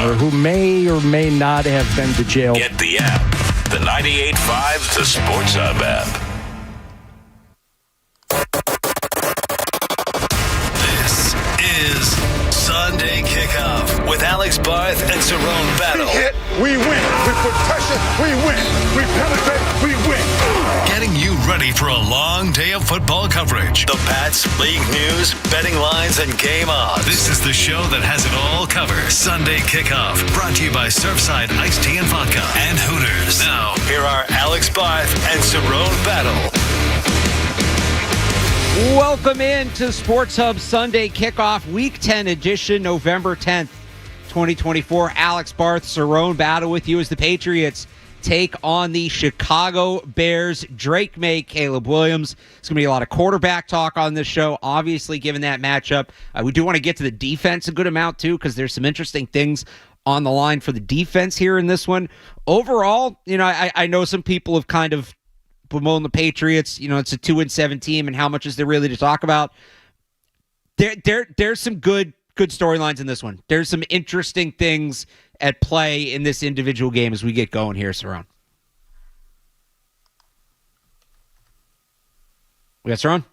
driver who may or may not have been to jail. Get the app. The 98.5 The Sports Hub app. This is Sunday Kickoff with Alex Barth and Cerrone Battle. We hit, we win. We put pressure, we win. We penetrate, we win. Getting you ready for a long day of football coverage. The Pats, league news, betting lines, and game odds. This is the show that has it all covered. Sunday Kickoff, brought to you by Surfside Iced Tea and Vodka and Hooters. Now, here are Alex Barth and Cerrone Battle. Welcome in to Sports Hub Sunday Kickoff, Week 10 edition, November 10th, 2024. Alex Barth, Cerrone Battle with you as the Patriots take on the Chicago Bears. Drake May, Caleb Williams. It's going to be a lot of quarterback talk on this show, obviously, given that matchup. We do want to get to the defense a good amount, too, because there's some interesting things on the line for the defense here in this one. Overall, I know some people have kind of bemoan the Patriots. It's a 2-7 team, and how much is there really to talk about? There's some good storylines in this one. There's some interesting things at play in this individual game as we get going here, Cerrone. We got Cerrone?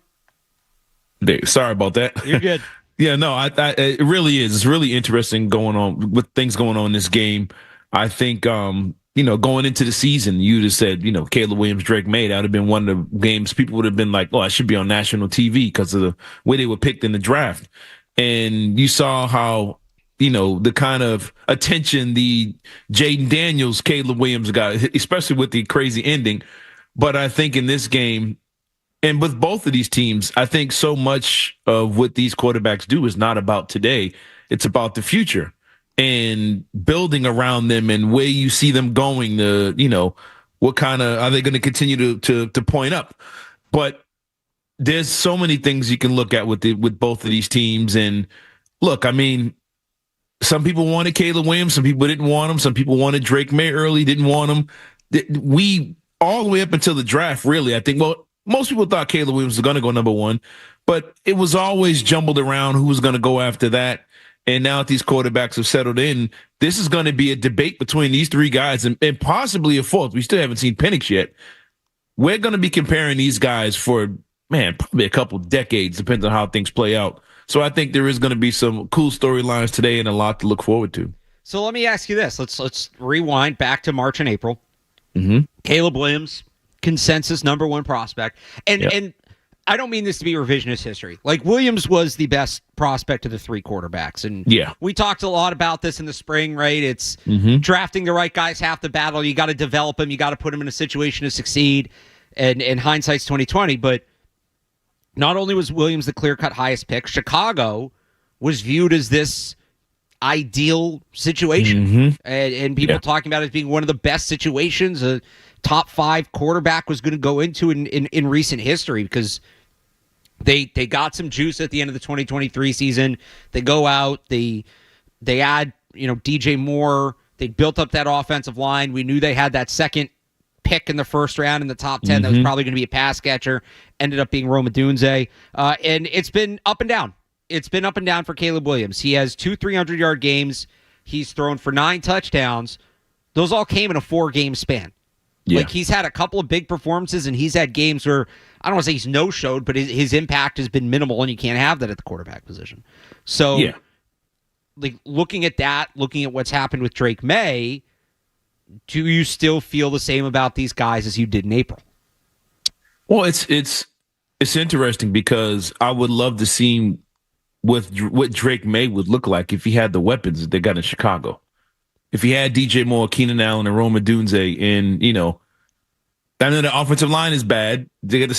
Sorry about that. You're good. Yeah, no, it really is. It's really interesting going on with things going on in this game. I think, going into the season, you'd have said, Caleb Williams, Drake May, that would have been one of the games people would have been like, oh, I should be on national TV because of the way they were picked in the draft. And you saw how, the kind of attention the Jaden Daniels, Caleb Williams got, especially with the crazy ending. But I think in this game, and with both of these teams, I think so much of what these quarterbacks do is not about today. It's about the future and building around them and where you see them going to, what kind of, are they going to continue to point up? But there's so many things you can look at with both of these teams. And look, I mean, some people wanted Caleb Williams, some people didn't want him, some people wanted Drake May early, didn't want him. We, all the way up until the draft, really, I think, most people thought Caleb Williams was going to go number one, but it was always jumbled around who was going to go after that. And now that these quarterbacks have settled in, this is going to be a debate between these three guys and possibly a fourth. We still haven't seen Penix yet. We're going to be comparing these guys for, probably a couple decades, depends on how things play out. So I think there is going to be some cool storylines today and a lot to look forward to. So let me ask you this. Let's rewind back to March and April. Mm-hmm. Caleb Williams, consensus number one prospect. And I don't mean this to be revisionist history. Like, Williams was the best prospect of the three quarterbacks. And we talked a lot about this in the spring, right? It's drafting the right guys half the battle. You got to develop them. You got to put them in a situation to succeed. And hindsight's 2020. But not only was Williams the clear-cut highest pick, Chicago was viewed as this ideal situation. And people talking about it as being one of the best situations a top five quarterback was going to go into in recent history, because they got some juice at the end of the 2023 season. They go out, they add, DJ Moore. They built up that offensive line. We knew they had that second pick in the first round in the top 10 that was probably going to be a pass catcher. Ended up being Rome Odunze. And it's been up and down. It's been up and down for Caleb Williams. He has 2 300-yard games. He's thrown for 9 touchdowns. Those all came in a 4-game span. Yeah. Like, he's had a couple of big performances, and he's had games where, I don't want to say he's no-showed, but his impact has been minimal, and you can't have that at the quarterback position. So, like, looking at that, looking at what's happened with Drake May, do you still feel the same about these guys as you did in April? Well, it's interesting because I would love to see what Drake May would look like if he had the weapons that they got in Chicago. If he had DJ Moore, Keenan Allen, and Rome Odunze, and I know the offensive line is bad. They got the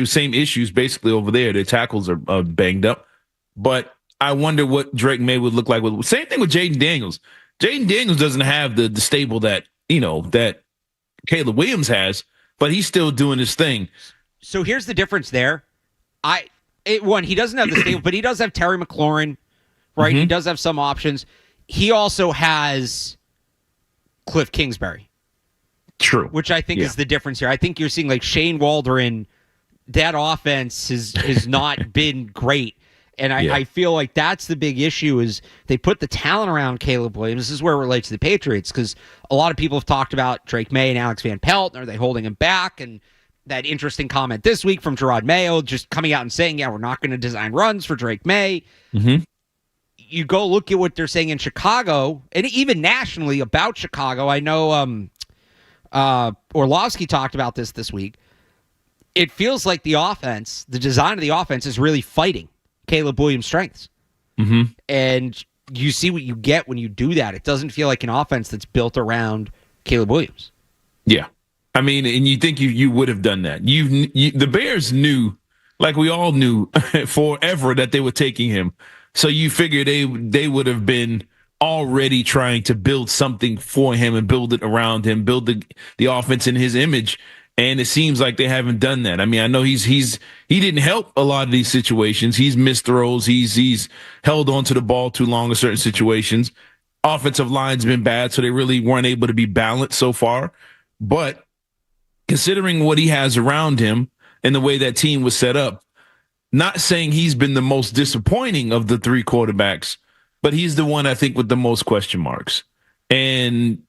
same issues basically over there. Their tackles are banged up, but I wonder what Drake May would look like. Same thing with Jaden Daniels. Jaden Daniels doesn't have the stable that that Caleb Williams has, but he's still doing his thing. So here's the difference there. He doesn't have the stable, but he does have Terry McLaurin, right? He does have some options. He also has Cliff Kingsbury. True. Which I think is the difference here. I think you're seeing like Shane Waldron, that offense has not been great. And I feel like that's the big issue is they put the talent around Caleb Williams. This is where it relates to the Patriots because a lot of people have talked about Drake May and Alex Van Pelt. Are they holding him back? And that interesting comment this week from Gerard Mayo just coming out and saying, yeah, we're not going to design runs for Drake May. Mm-hmm. You go look at what they're saying in Chicago and even nationally about Chicago. I know Orlovsky talked about this week. It feels like the offense, the design of the offense is really fighting Caleb Williams' strengths. Mm-hmm. And you see what you get when you do that. It doesn't feel like an offense that's built around Caleb Williams. Yeah. I mean, and you think you would have done that. The Bears knew, like we all knew forever, that they were taking him. So you figure they would have been already trying to build something for him and build it around him, build the offense in his image. And it seems like they haven't done that. I mean, I know he didn't help a lot of these situations. He's missed throws. He's held on to the ball too long in certain situations. Offensive line's been bad, so they really weren't able to be balanced so far. But considering what he has around him and the way that team was set up, not saying he's been the most disappointing of the three quarterbacks, but he's the one I think with the most question marks. And,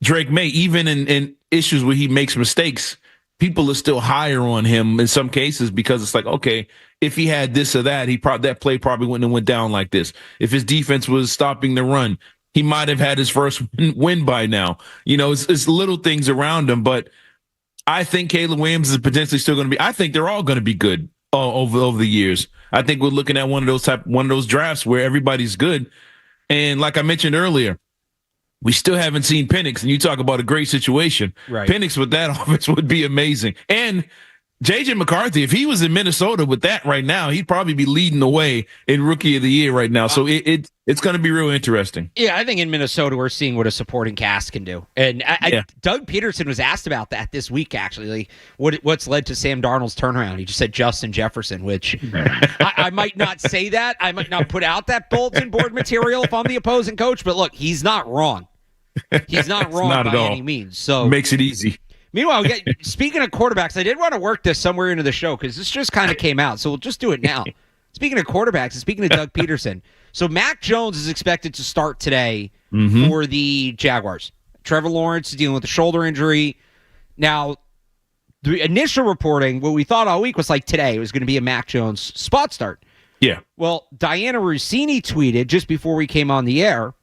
Drake May, even in issues where he makes mistakes, people are still higher on him in some cases because it's like, okay, if he had this or that, that play probably wouldn't have went down like this. If his defense was stopping the run, he might have had his first win by now. It's little things around him, but I think Caleb Williams is potentially still going to be. I think they're all going to be good over the years. I think we're looking at one of those drafts where everybody's good. And like I mentioned earlier, we still haven't seen Penix, and you talk about a great situation. Right. Penix with that offense would be amazing. And J.J. McCarthy, if he was in Minnesota with that right now, he'd probably be leading the way in Rookie of the Year right now. So it's going to be real interesting. Yeah, I think in Minnesota we're seeing what a supporting cast can do. And Doug Peterson was asked about that this week, actually. Like what's led to Sam Darnold's turnaround? He just said Justin Jefferson, which I might not say that. I might not put out that bulletin board material if I'm the opposing coach. But look, he's not wrong. He's not wrong not by any means. So makes it easy. Meanwhile, speaking of quarterbacks, I did want to work this somewhere into the show because this just kind of came out. So we'll just do it now. Speaking of quarterbacks and speaking of Doug Peterson, so Mac Jones is expected to start today for the Jaguars. Trevor Lawrence is dealing with a shoulder injury. Now, the initial reporting, what we thought all week was like today, it was going to be a Mac Jones spot start. Yeah. Well, Diana Rossini tweeted just before we came on the air,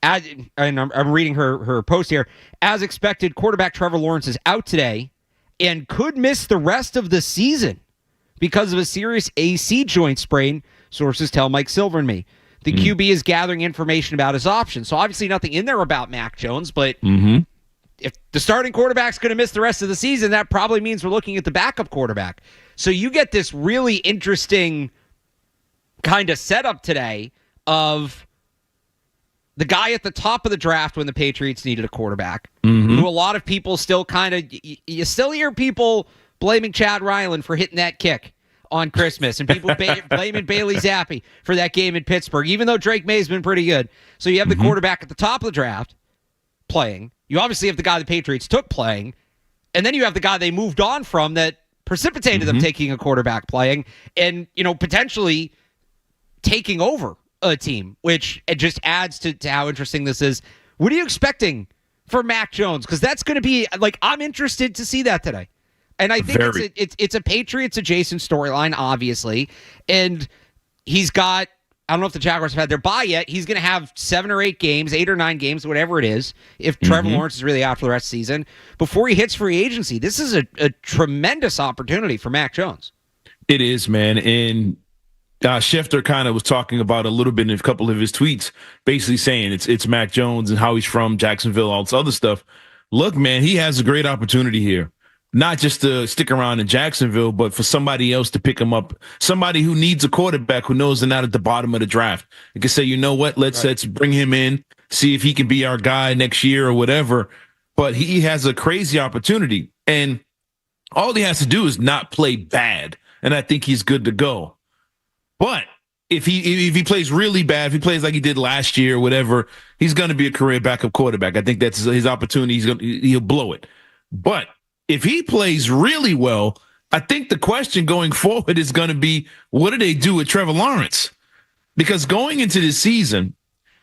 and I'm reading her post here. As expected, quarterback Trevor Lawrence is out today and could miss the rest of the season because of a serious AC joint sprain, sources tell Mike Silver and me. The QB is gathering information about his options. So obviously nothing in there about Mac Jones, but if the starting quarterback's going to miss the rest of the season, that probably means we're looking at the backup quarterback. So you get this really interesting kind of setup today of the guy at the top of the draft when the Patriots needed a quarterback, who a lot of people still kind of, you still hear people blaming Chad Ryland for hitting that kick on Christmas and people blaming Bailey Zappi for that game in Pittsburgh, even though Drake May's been pretty good. So you have the quarterback at the top of the draft playing. You obviously have the guy the Patriots took playing, and then you have the guy they moved on from that precipitated them taking a quarterback playing and, potentially taking over a team, which it just adds to how interesting this is. What are you expecting for Mac Jones? Because that's going to be I'm interested to see that today. And I think it's a Patriots adjacent storyline, obviously. And he's got, I don't know if the Jaguars have had their bye yet. He's going to have 7 or 8 games, 8 or 9 games, whatever it is, if Trevor Lawrence is really out for the rest of the season, before he hits free agency. This is a tremendous opportunity for Mac Jones. It is, man. And Schefter kind of was talking about a little bit in a couple of his tweets, basically saying it's Mac Jones and how he's from Jacksonville, all this other stuff. Look, man, he has a great opportunity here. Not just to stick around in Jacksonville, but for somebody else to pick him up. Somebody who needs a quarterback who knows they're not at the bottom of the draft. They can say, you know what, let's bring him in, see if he can be our guy next year or whatever. But he has a crazy opportunity. And all he has to do is not play bad. And I think he's good to go. But if he plays really bad, if he plays like he did last year or whatever, he's going to be a career backup quarterback. I think that's his opportunity. He'll blow it. But if he plays really well, I think the question going forward is going to be, what do they do with Trevor Lawrence? Because going into this season,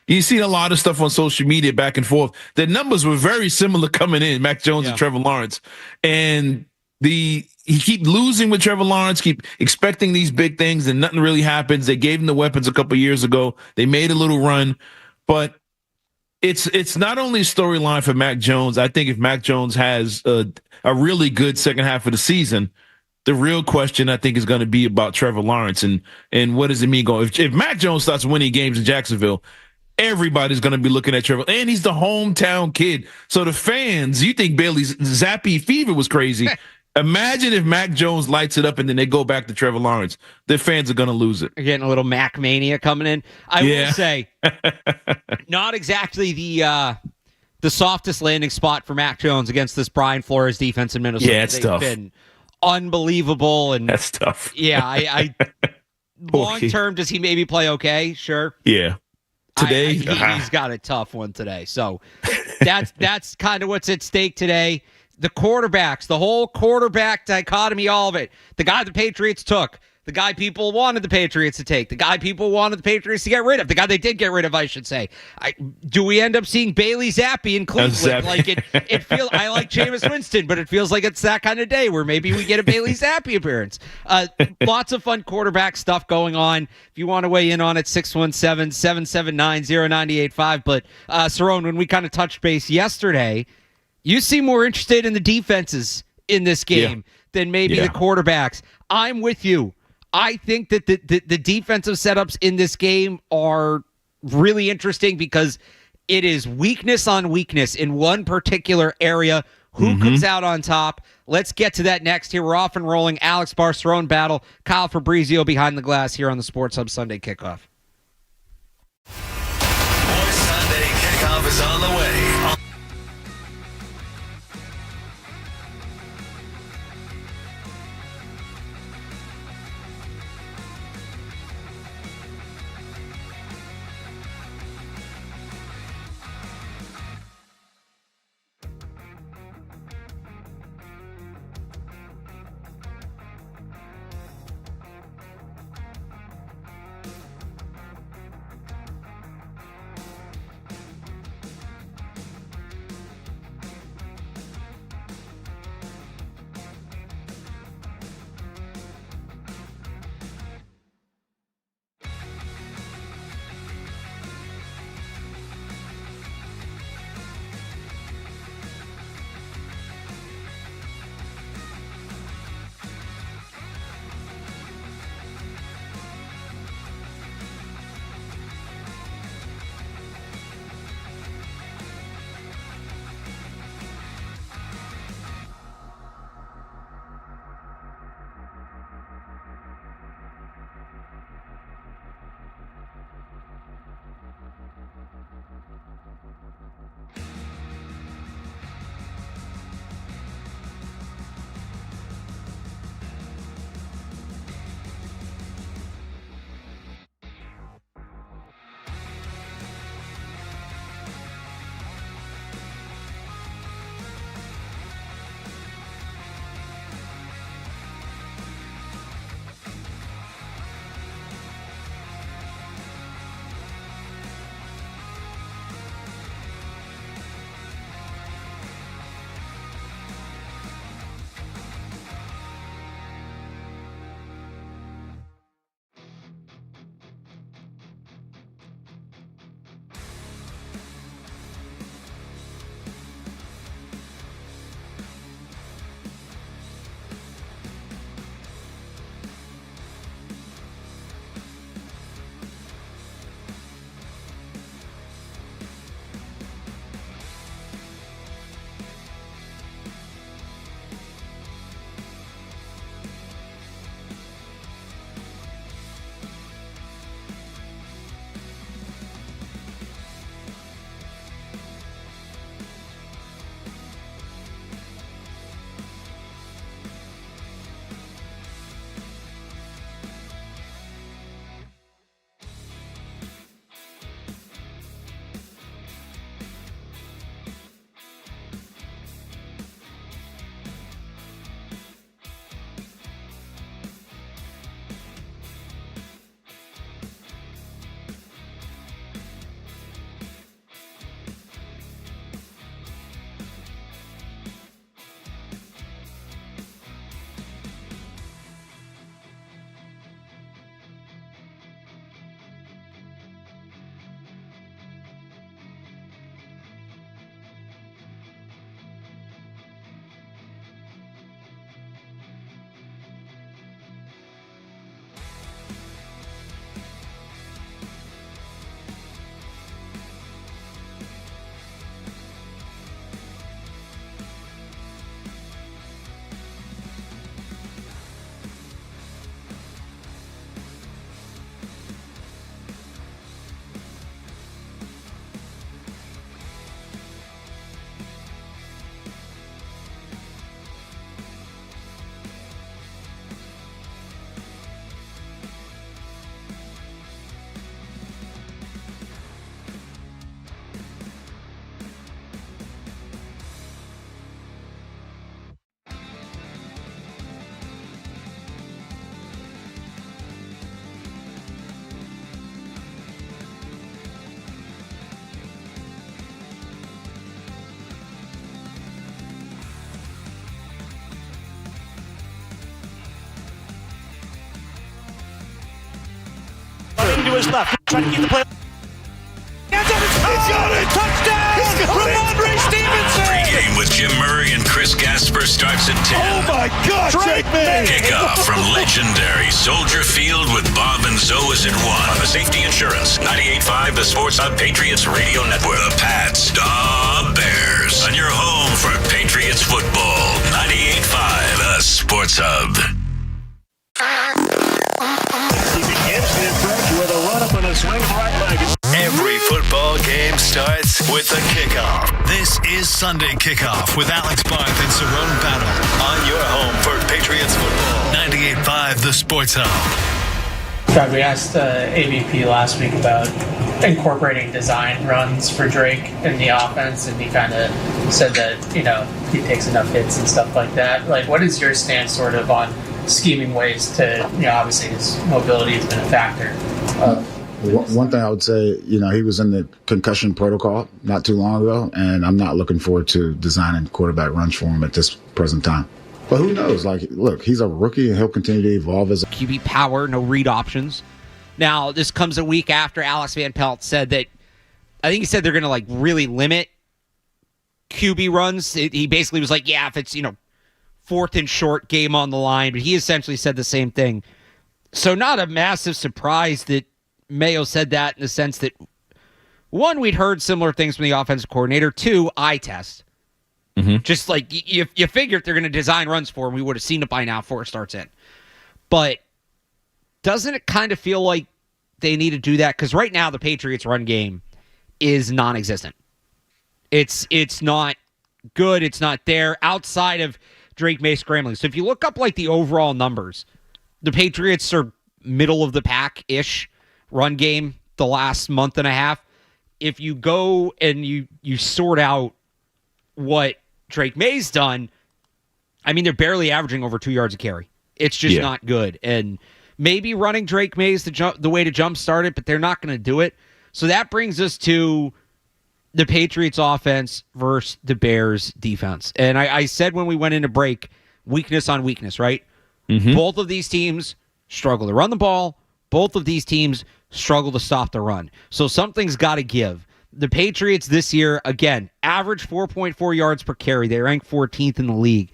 you see a lot of stuff on social media back and forth. The numbers were very similar coming in, Mac Jones and Trevor Lawrence. And he keep losing with Trevor Lawrence, keep expecting these big things, and nothing really happens. They gave him the weapons a couple years ago. They made a little run. But it's not only a storyline for Mac Jones. I think if Mac Jones has a really good second half of the season, the real question, I think, is going to be about Trevor Lawrence and what does it mean going. If Mac Jones starts winning games in Jacksonville, everybody's going to be looking at Trevor, and he's the hometown kid. So the fans, you think Bailey's Zappy fever was crazy. Imagine if Mac Jones lights it up and then they go back to Trevor Lawrence. The fans are going to lose it. You're getting a little Mac mania coming in. I will say, not exactly the softest landing spot for Mac Jones against this Brian Flores defense in Minnesota. Yeah, it's tough. Been unbelievable, and that's tough. Yeah, I long term, does he maybe play okay? Sure. Yeah. Today, he's got a tough one today. So that's kind of what's at stake today. The quarterbacks, the whole quarterback dichotomy, all of it. The guy the Patriots took, the guy people wanted the Patriots to take, the guy people wanted the Patriots to get rid of, the guy they did get rid of, I should say. Do we end up seeing Bailey Zappi in Cleveland? Like it feels. I like Jameis Winston, but it feels like it's that kind of day where maybe we get a Bailey Zappi appearance. Lots of fun quarterback stuff going on. If you want to weigh in on it, 617-779-0985. But Cerrone, when we kind of touched base yesterday, you seem more interested in the defenses in this game than maybe the quarterbacks. I'm with you. I think that the defensive setups in this game are really interesting because it is weakness on weakness in one particular area. Who comes out on top? Let's get to that next. Here we're off and rolling. Alex Barth, Cerrone battle. Kyle Fabrizio behind the glass here on the Sports Hub Sunday Kickoff. More Sunday Kickoff is on the way. trying to keep the play. He's got it! Touchdown! Ramondre Stevenson! Pre-game with Jim Murray and Chris Gasper starts at 10. Oh my God, Drake May! Kickoff from legendary Soldier Field with Bob and Zoe is at 1 on the Safety Insurance 98.5, the Sports Hub Patriots Radio Network. The Pats, the Bears, on your home for Patriots football. 98.5, the Sports Hub. He begins the approach with a run-up and a swing of right leg. Every football game starts with a kickoff. This is Sunday Kickoff with Alex Barth and Cerrone Battle on your home for Patriots football. 98.5, the Sports Hub. God, we asked AVP last week about incorporating design runs for Drake in the offense, and he kind of said that, he takes enough hits and stuff like that. Like, what is your stance sort of on scheming ways to, obviously his mobility has been a factor. One thing I would say, he was in the concussion protocol not too long ago, and I'm not looking forward to designing quarterback runs for him at this present time. But who knows? Look, he's a rookie, and he'll continue to evolve as a QB power, no read options. Now, this comes a week after Alex Van Pelt said that, I think he said they're going to, really limit QB runs. He basically was like, if it's, 4th and short, game on the line, but he essentially said the same thing. So not a massive surprise that Mayo said that in the sense that, one, we'd heard similar things from the offensive coordinator. 2, eye test. Mm-hmm. Just like you figure if they're going to design runs for him, we would have seen it by now before it starts in. But doesn't it kind of feel like they need to do that? Because right now the Patriots run game is non-existent. It's not good. It's not there outside of Drake May scrambling. So if you look up the overall numbers, the Patriots are middle of the pack-ish run game the last month and a half. If you go and you sort out what Drake May's done, they're barely averaging over 2 yards a carry. It's just not good. And maybe running Drake May's the way to jumpstart it, but they're not going to do it. So that brings us to the Patriots offense versus the Bears defense. And I said when we went into break, weakness on weakness, right? Mm-hmm. Both of these teams struggle to run the ball. Both of these teams struggle to stop the run. So something's got to give. The Patriots this year, again, average 4.4 yards per carry. They rank 14th in the league.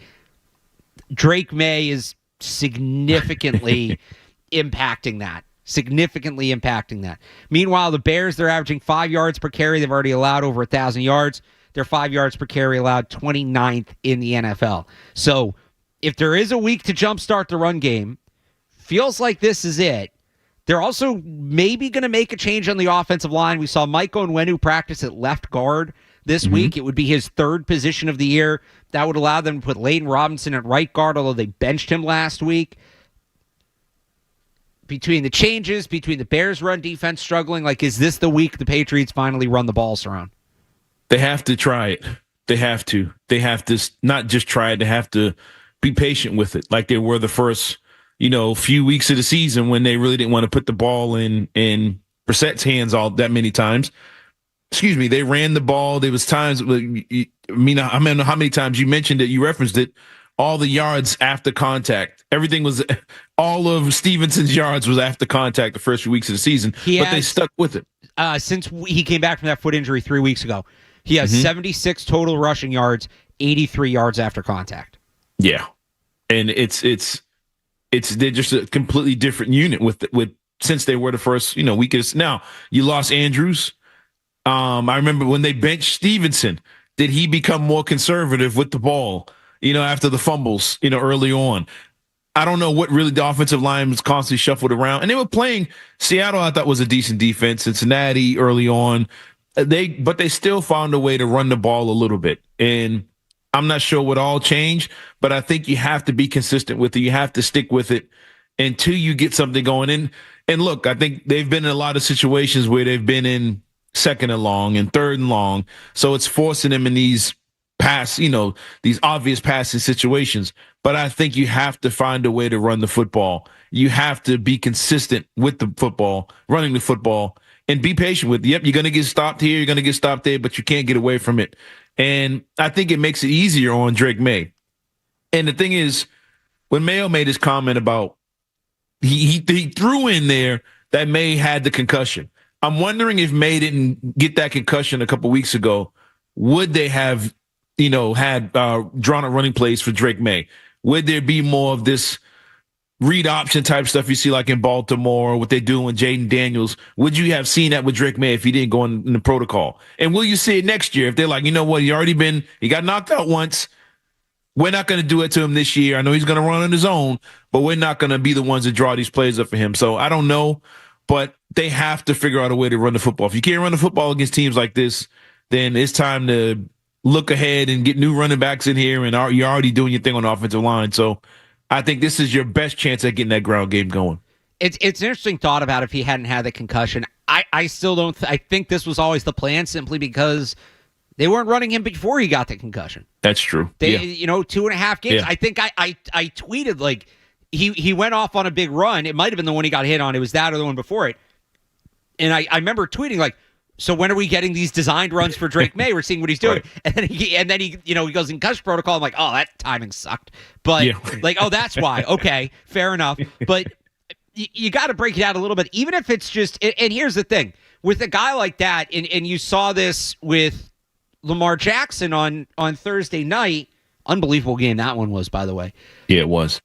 Drake May is significantly impacting that. Meanwhile, the Bears, they're averaging 5 yards per carry. They've already allowed over 1,000 yards. They're 5 yards per carry allowed, 29th in the NFL. So if there is a week to jumpstart the run game, feels like this is it. They're also maybe going to make a change on the offensive line. We saw Mike Onwenu practice at left guard this week. It would be his 3rd position of the year. That would allow them to put Layden Robinson at right guard, although they benched him last week. Between the changes, between the Bears' run defense struggling, is this the week the Patriots finally run the ball around? They have to try it. They have to. They have to not just try it. They have to be patient with it, like they were the first few weeks of the season when they really didn't want to put the ball in Brissett's hands all that many times. Excuse me. They ran the ball. There was times. I don't know how many times you mentioned it. You referenced it. All the yards after contact. Everything was. All of Stevenson's yards was after contact the first few weeks of the season. But they stuck with it. Since he came back from that foot injury 3 weeks ago, he has 76 total rushing yards, 83 yards after contact. Yeah, and they're just a completely different unit with since they were the first weakest. Now you lost Andrews. I remember when they benched Stevenson. Did he become more conservative with the ball? After the fumbles, early on. I don't know what really the offensive line was constantly shuffled around, and they were playing Seattle. I thought was a decent defense. Cincinnati early on, but they still found a way to run the ball a little bit, and I'm not sure what all changed, but I think you have to be consistent with it. You have to stick with it until you get something going in. And look, I think they've been in a lot of situations where they've been in 2nd and long and 3rd and long. So it's forcing them in these these obvious passing situations. But I think you have to find a way to run the football. You have to be consistent with the football, running the football, and be patient with it. Yep, you're going to get stopped here, you're going to get stopped there, but you can't get away from it. And I think it makes it easier on Drake May. And the thing is, when Mayo made his comment about he threw in there that May had the concussion. I'm wondering if May didn't get that concussion a couple weeks ago, would they have, had drawn up running plays for Drake May? Would there be more of this read option type stuff you see like in Baltimore, what they do with Jaden Daniels? Would you have seen that with Drake May if he didn't go in the protocol? And will you see it next year if they're like, you know what, he got knocked out once. We're not going to do it to him this year. I know he's going to run on his own, but we're not going to be the ones that draw these plays up for him. So I don't know, but they have to figure out a way to run the football. If you can't run the football against teams like this, then it's time to look ahead and get new running backs in here, and you're already doing your thing on the offensive line. So I think this is your best chance at getting that ground game going. It's an interesting thought about if he hadn't had the concussion. I still don't. I think this was always the plan, simply because they weren't running him before he got the concussion. That's true. 2.5 games. Yeah. I think I tweeted like he went off on a big run. It might have been the one he got hit on. It was that or the one before it. And I remember tweeting like, so when are we getting these designed runs for Drake May? We're seeing what he's doing. Right. And then he goes in concussion protocol. I'm like, oh, that timing sucked. But that's why. Okay, fair enough. But you got to break it out a little bit, even if it's just, and here's the thing, with a guy like that, and you saw this with Lamar Jackson on Thursday night, unbelievable game that one was, by the way. Yeah, it was.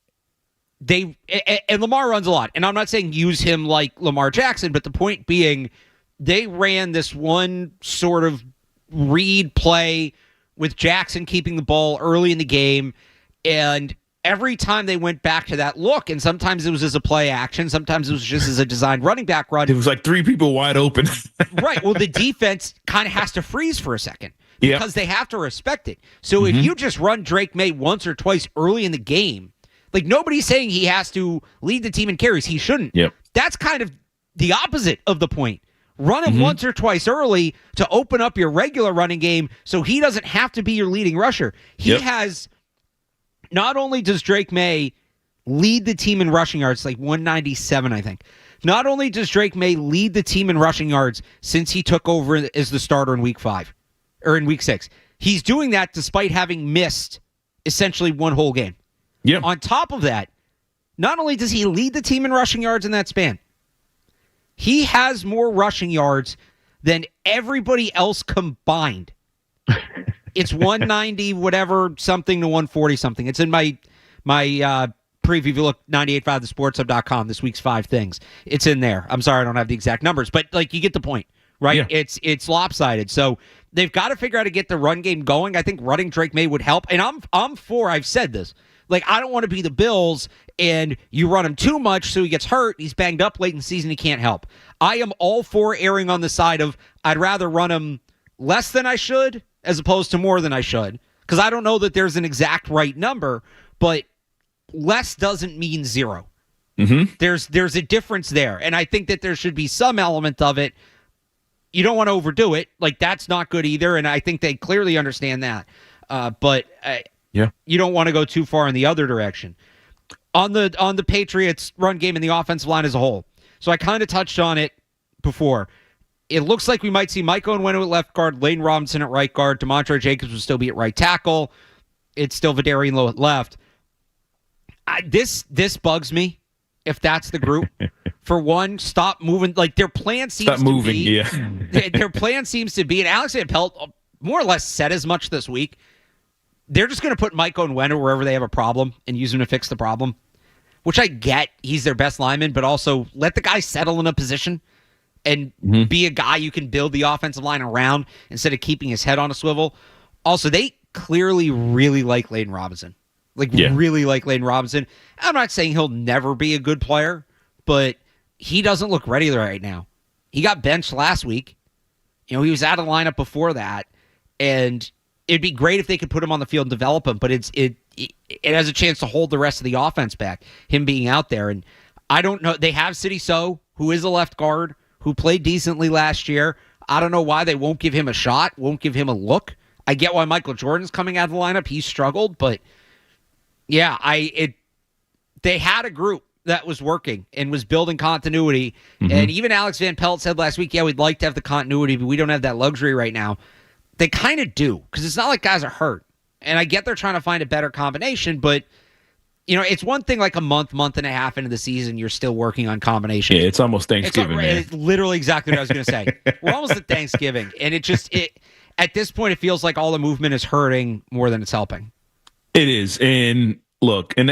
And Lamar runs a lot, and I'm not saying use him like Lamar Jackson, but the point being, they ran this one sort of read play with Jackson keeping the ball early in the game, and every time they went back to that look, and sometimes it was as a play action, sometimes it was just as a designed running back run. It was like three people wide open. Right. Well, the defense kind of has to freeze for a second because they have to respect it. So if you just run Drake May once or twice early in the game, like nobody's saying he has to lead the team in carries. He shouldn't. Yep. That's kind of the opposite of the point. Run him once or twice early to open up your regular running game so he doesn't have to be your leading rusher. He has, not only does Drake May lead the team in rushing yards, like 197, I think. Not only does Drake May lead the team in rushing yards since he took over as the starter in week 6. He's doing that despite having missed essentially one whole game. Yep. On top of that, not only does he lead the team in rushing yards in that span, he has more rushing yards than everybody else combined. It's 190 whatever something to 140 something. It's in my preview. If you look 985thesportshub.com, this week's 5 things. It's in there. I'm sorry I don't have the exact numbers, but like you get the point, right? Yeah. It's lopsided. So they've got to figure out how to get the run game going. I think running Drake May would help. And I'm for, I've said this. Like, I don't want to be the Bills and you run him too much so he gets hurt. He's banged up late in the season. He can't help. I am all for erring on the side of I'd rather run him less than I should as opposed to more than I should. Because I don't know that there's an exact right number, but less doesn't mean zero. There's a difference there. And I think that there should be some element of it. You don't want to overdo it. Like, that's not good either. And I think they clearly understand that. But you don't want to go too far in the other direction. On the Patriots run game and the offensive line as a whole. So I kind of touched on it before. It looks like we might see Mike Onwenu at left guard, Layden Robinson at right guard, DeMontre Jacobs will still be at right tackle. It's still Vidarian Lowe at left. This bugs me if that's the group. For one, stop moving. Like their plan seems to be. Their plan seems to be, and Alex Van Pelt more or less said as much this week. They're just going to put Mike Onwenu wherever they have a problem and use him to fix the problem, which I get. He's their best lineman, but also let the guy settle in a position and be a guy you can build the offensive line around instead of keeping his head on a swivel. Also, they clearly really like Layden Robinson. Really like Layden Robinson. I'm not saying he'll never be a good player, but he doesn't look ready right now. He got benched last week. He was out of the lineup before that, and it'd be great if they could put him on the field and develop him, but it has a chance to hold the rest of the offense back, him being out there. And I don't know. They have Sidy Sow, who is a left guard, who played decently last year. I don't know why they won't give him a shot, won't give him a look. I get why Michael Jordan's coming out of the lineup. He struggled, but yeah, they had a group that was working and was building continuity. And even Alex Van Pelt said last week, we'd like to have the continuity, but we don't have that luxury right now. They kind of do, because it's not like guys are hurt. And I get they're trying to find a better combination, but it's one thing like a month and a half into the season, you're still working on combinations. Yeah, it's almost Thanksgiving, man. It's literally exactly what I was going to say. We're almost at Thanksgiving, and at this point, it feels like all the movement is hurting more than it's helping. It is, and look, and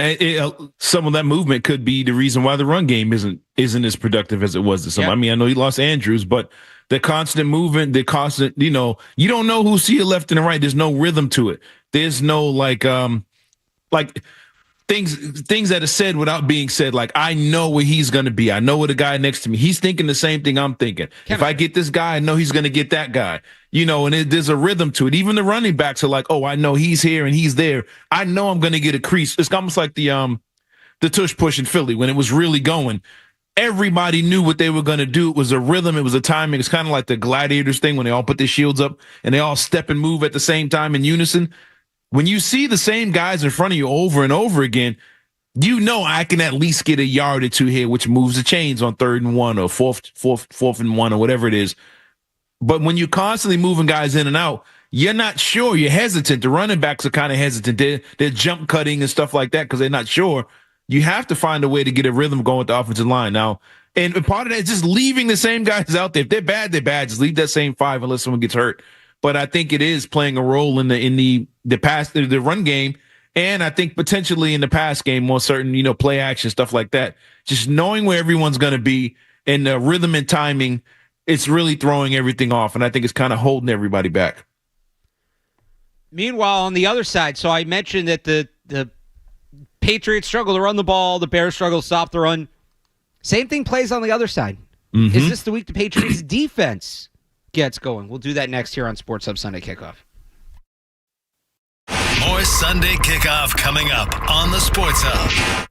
some of that movement could be the reason why the run game isn't as productive as it was this summer. I mean, I know you lost Andrews, but the constant movement, the constant, you don't know who's to your left and the right. There's no rhythm to it. There's no like things that are said without being said. Like, I know where he's going to be. I know where the guy next to me, he's thinking the same thing I'm thinking. If I get this guy, I know he's going to get that guy, and there's a rhythm to it. Even the running backs are like, oh, I know he's here and he's there. I know I'm going to get a crease. It's almost like the tush push in Philly when it was really going. Everybody knew what they were going to do. It was a rhythm. It was a timing. It's kind of like the Gladiators thing when they all put their shields up and they all step and move at the same time in unison. When you see the same guys in front of you over and over again, I can at least get a yard or two here, which moves the chains on 3rd and 1 or fourth and 1 or whatever it is. But when you're constantly moving guys in and out, you're not sure. You're hesitant. The running backs are kind of hesitant. They're jump cutting and stuff like that because they're not sure. You have to find a way to get a rhythm going with the offensive line now. And part of that is just leaving the same guys out there. If they're bad, they're bad. Just leave that same 5 unless someone gets hurt. But I think it is playing a role in the run game, and I think potentially in the pass game, more certain, play action, stuff like that. Just knowing where everyone's going to be and the rhythm and timing, it's really throwing everything off, and I think it's kind of holding everybody back. Meanwhile, on the other side, so I mentioned that the Patriots struggle to run the ball, the Bears struggle to stop the run. Same thing plays on the other side. Mm-hmm. Is this the week the Patriots defense gets going? We'll do that next here on Sports Hub Sunday Kickoff. More Sunday Kickoff coming up on the Sports Hub.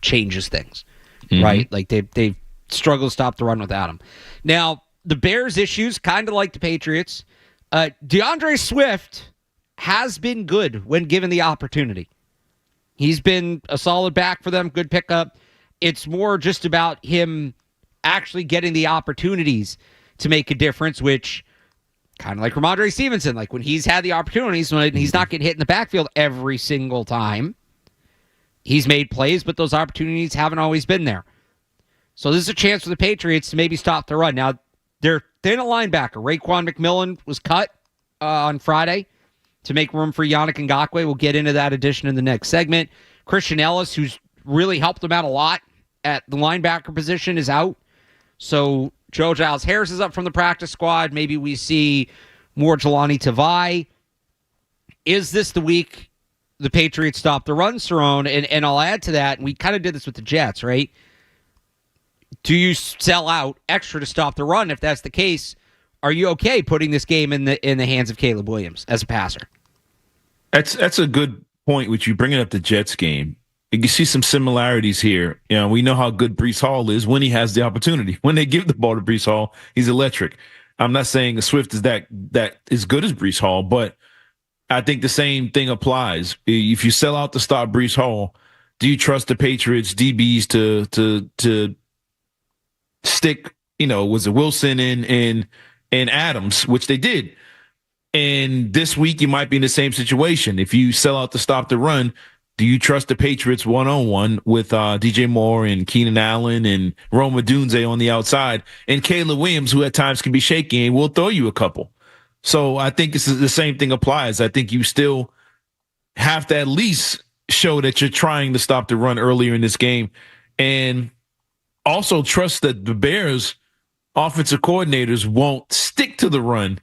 changes things, right? Like they've struggled to stop the run without him. Now, the Bears' issues, kind of like the Patriots, DeAndre Swift has been good when given the opportunity. He's been a solid back for them, good pickup. It's more just about him actually getting the opportunities to make a difference, which kind of like Ramondre Stevenson, like when he's had the opportunities, when he's not getting hit in the backfield every single time, he's made plays, but those opportunities haven't always been there. So this is a chance for the Patriots to maybe stop the run. Now, they're thin a linebacker. Raekwon McMillan was cut on Friday to make room for Yannick Ngakoue. We'll get into that addition in the next segment. Christian Ellis, who's really helped them out a lot at the linebacker position, is out. So Joe Giles Harris is up from the practice squad. Maybe we see more Jelani Tavai. Is this the week the Patriots stop the run, Cerrone? And I'll add to that, and we kind of did this with the Jets, right? Do you sell out extra to stop the run? If that's the case, are you okay putting this game in the hands of Caleb Williams as a passer? That's a good point, which you bringing up the Jets game. You see some similarities here. You know, we know how good Breece Hall is when he has the opportunity. When they give the ball to Breece Hall, he's electric. I'm not saying Swift is that as good as Breece Hall, but I think the same thing applies. If you sell out to stop Breece Hall, do you trust the Patriots DBs to stick, was it Wilson and Adams, which they did. And this week you might be in the same situation. If you sell out to stop the run, do you trust the Patriots one-on-one with DJ Moore and Keenan Allen and Rome Odunze on the outside and Caleb Williams, who at times can be shaky and will throw you a couple? So I think this is the same thing applies. I think you still have to at least show that you're trying to stop the run earlier in this game, and also trust that the Bears offensive coordinators won't stick to the run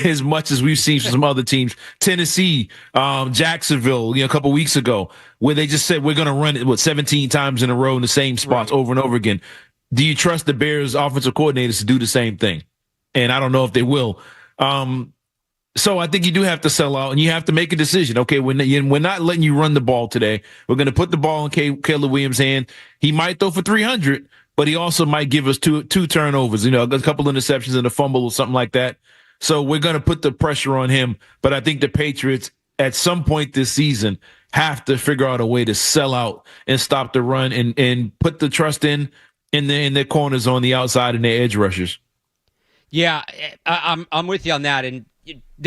as much as we've seen from some other teams. Tennessee, Jacksonville, a couple weeks ago, where they just said we're going to run it 17 times in a row in the same spots over and over again. Do you trust the Bears offensive coordinators to do the same thing? And I don't know if they will. So I think you do have to sell out, and you have to make a decision. Okay, we're not letting you run the ball today. We're going to put the ball in Caleb Williams' hand. He might throw for 300, but he also might give us two turnovers, a couple interceptions and a fumble or something like that. So we're going to put the pressure on him. But I think the Patriots at some point this season have to figure out a way to sell out and stop the run and put the trust in their corners on the outside and their edge rushers. Yeah, I'm with you on that. And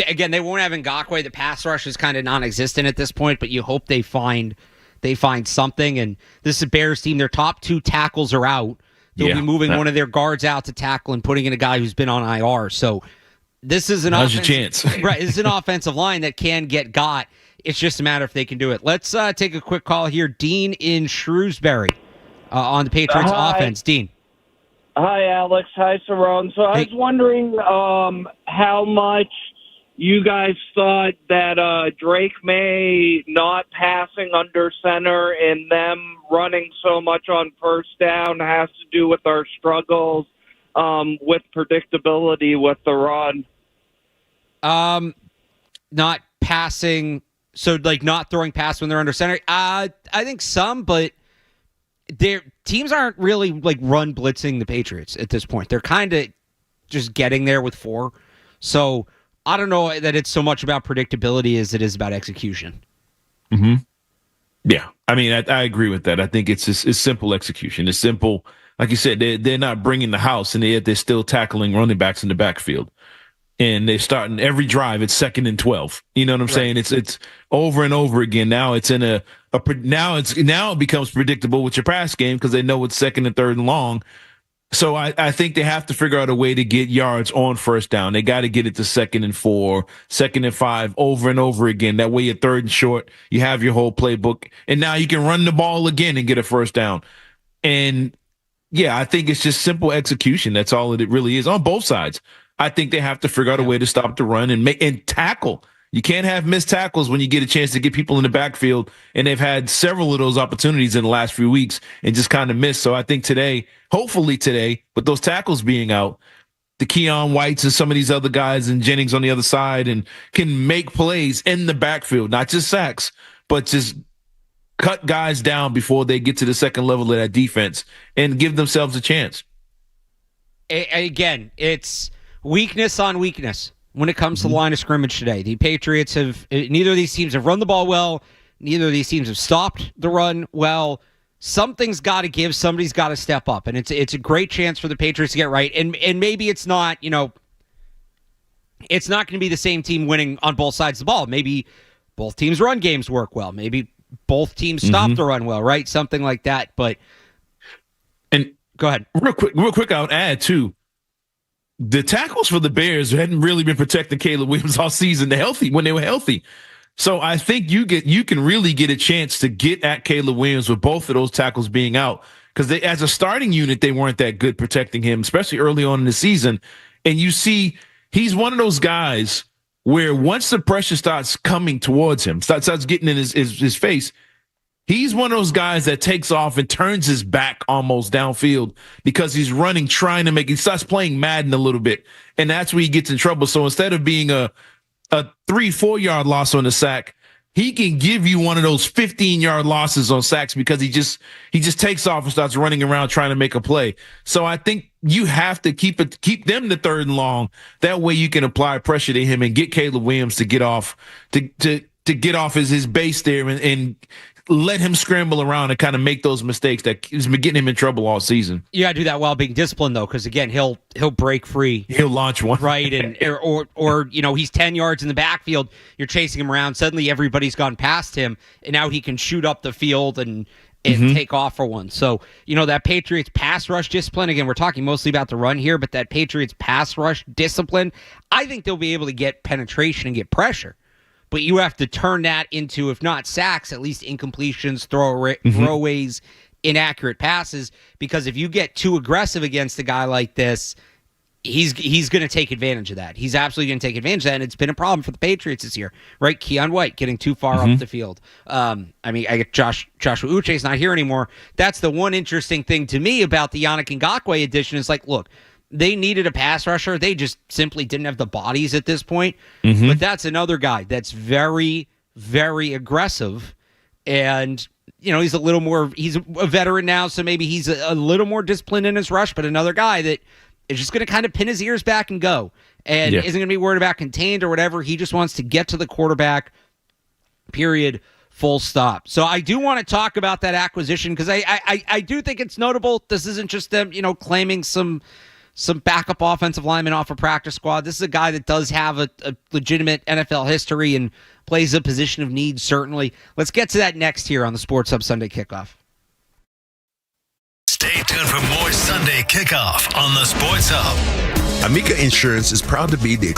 again, they won't have Ngakoue. The pass rush is kind of non-existent at this point, but you hope they find something. And this is a Bears team. Their top two tackles are out. They'll be moving one of their guards out to tackle and putting in a guy who's been on IR. So this is How's your chance? Right, this is an offensive line that can get got. It's just a matter if they can do it. Let's take a quick call here. Dean in Shrewsbury on the Patriots offense. Dean. Hi, Alex. Hi, Cerrone. So I was wondering how much you guys thought that Drake May not passing under center and them running so much on first down has to do with our struggles with predictability with the run. Not passing, so like not throwing pass when they're under center. I think some, but their teams aren't really like run blitzing the Patriots at this point. They're kind of just getting there with 4. So I don't know that it's so much about predictability as it is about execution. Mm-hmm. Yeah, I mean, I agree with that. I think it's simple execution. It's simple. Like you said, they're not bringing the house, and yet they're still tackling running backs in the backfield. And they're starting every drive. It's 2nd and 12. You know what I'm saying? It's over and over again. Now it's in now it becomes predictable with your pass game because they know it's 2nd and 3rd and long. So I think they have to figure out a way to get yards on first down. They got to get it to 2nd and 4, 2nd and 5 over and over again. That way you're 3rd and short. You have your whole playbook. And now you can run the ball again and get a first down. And yeah, I think it's just simple execution. That's all it really is on both sides. I think they have to figure out a way to stop the run and tackle. You can't have missed tackles when you get a chance to get people in the backfield, and they've had several of those opportunities in the last few weeks and just kind of missed. So I think hopefully today, with those tackles being out, the Keon Whites and some of these other guys and Jennings on the other side and can make plays in the backfield, not just sacks, but just cut guys down before they get to the second level of that defense and give themselves a chance. Again, it's weakness on weakness when it comes to the line of scrimmage today. The Patriots neither of these teams have run the ball well. Neither of these teams have stopped the run well. Something's got to give. Somebody's got to step up, and it's a great chance for the Patriots to get right. And maybe it's not, it's not going to be the same team winning on both sides of the ball. Maybe both teams' run games work well. Maybe both teams stop the run well, right? Something like that. But go ahead. Real quick, I would add too. The tackles for the Bears hadn't really been protecting Caleb Williams all season. When they were healthy. So I think you can really get a chance to get at Caleb Williams with both of those tackles being out, because as a starting unit, they weren't that good protecting him, especially early on in the season. And you see, he's one of those guys where once the pressure starts coming towards him, starts getting in his face, he's one of those guys that takes off and turns his back almost downfield because he's running, he starts playing Madden a little bit. And that's where he gets in trouble. So instead of being a 3-4 yard loss on the sack, he can give you one of those 15-yard losses on sacks because he just takes off and starts running around trying to make a play. So I think you have to keep them to third and long. That way you can apply pressure to him and get Caleb Williams to get off to get off his base there and let him scramble around and kind of make those mistakes that has been getting him in trouble all season. You got to do that while being disciplined, though, because again, he'll break free. He'll launch one, right? And or he's 10 yards in the backfield. You're chasing him around. Suddenly, everybody's gone past him, and now he can shoot up the field and take off for one. So that Patriots pass rush discipline. Again, we're talking mostly about the run here, but that Patriots pass rush discipline, I think they'll be able to get penetration and get pressure. But you have to turn that into, if not sacks, at least incompletions, throwaways, inaccurate passes. Because if you get too aggressive against a guy like this, he's going to take advantage of that. He's absolutely going to take advantage of that, and it's been a problem for the Patriots this year, right? Keon White getting too far up the field. I get Joshua Uche's not here anymore. That's the one interesting thing to me about the Yannick Ngakoue edition is look, they needed a pass rusher. They just simply didn't have the bodies at this point. But that's another guy that's very, very aggressive. And, he's a veteran now, so maybe he's a little more disciplined in his rush, but another guy that is just going to kind of pin his ears back and go and isn't going to be worried about contained or whatever. He just wants to get to the quarterback, period, full stop. So I do want to talk about that acquisition because I do think it's notable. This isn't just them, claiming some backup offensive lineman off a practice squad. This is a guy that does have a legitimate NFL history and plays a position of need, certainly. Let's get to that next here on the Sports Hub Sunday Kickoff. Stay tuned for more Sunday Kickoff on the Sports Hub. Amica Insurance is proud to be the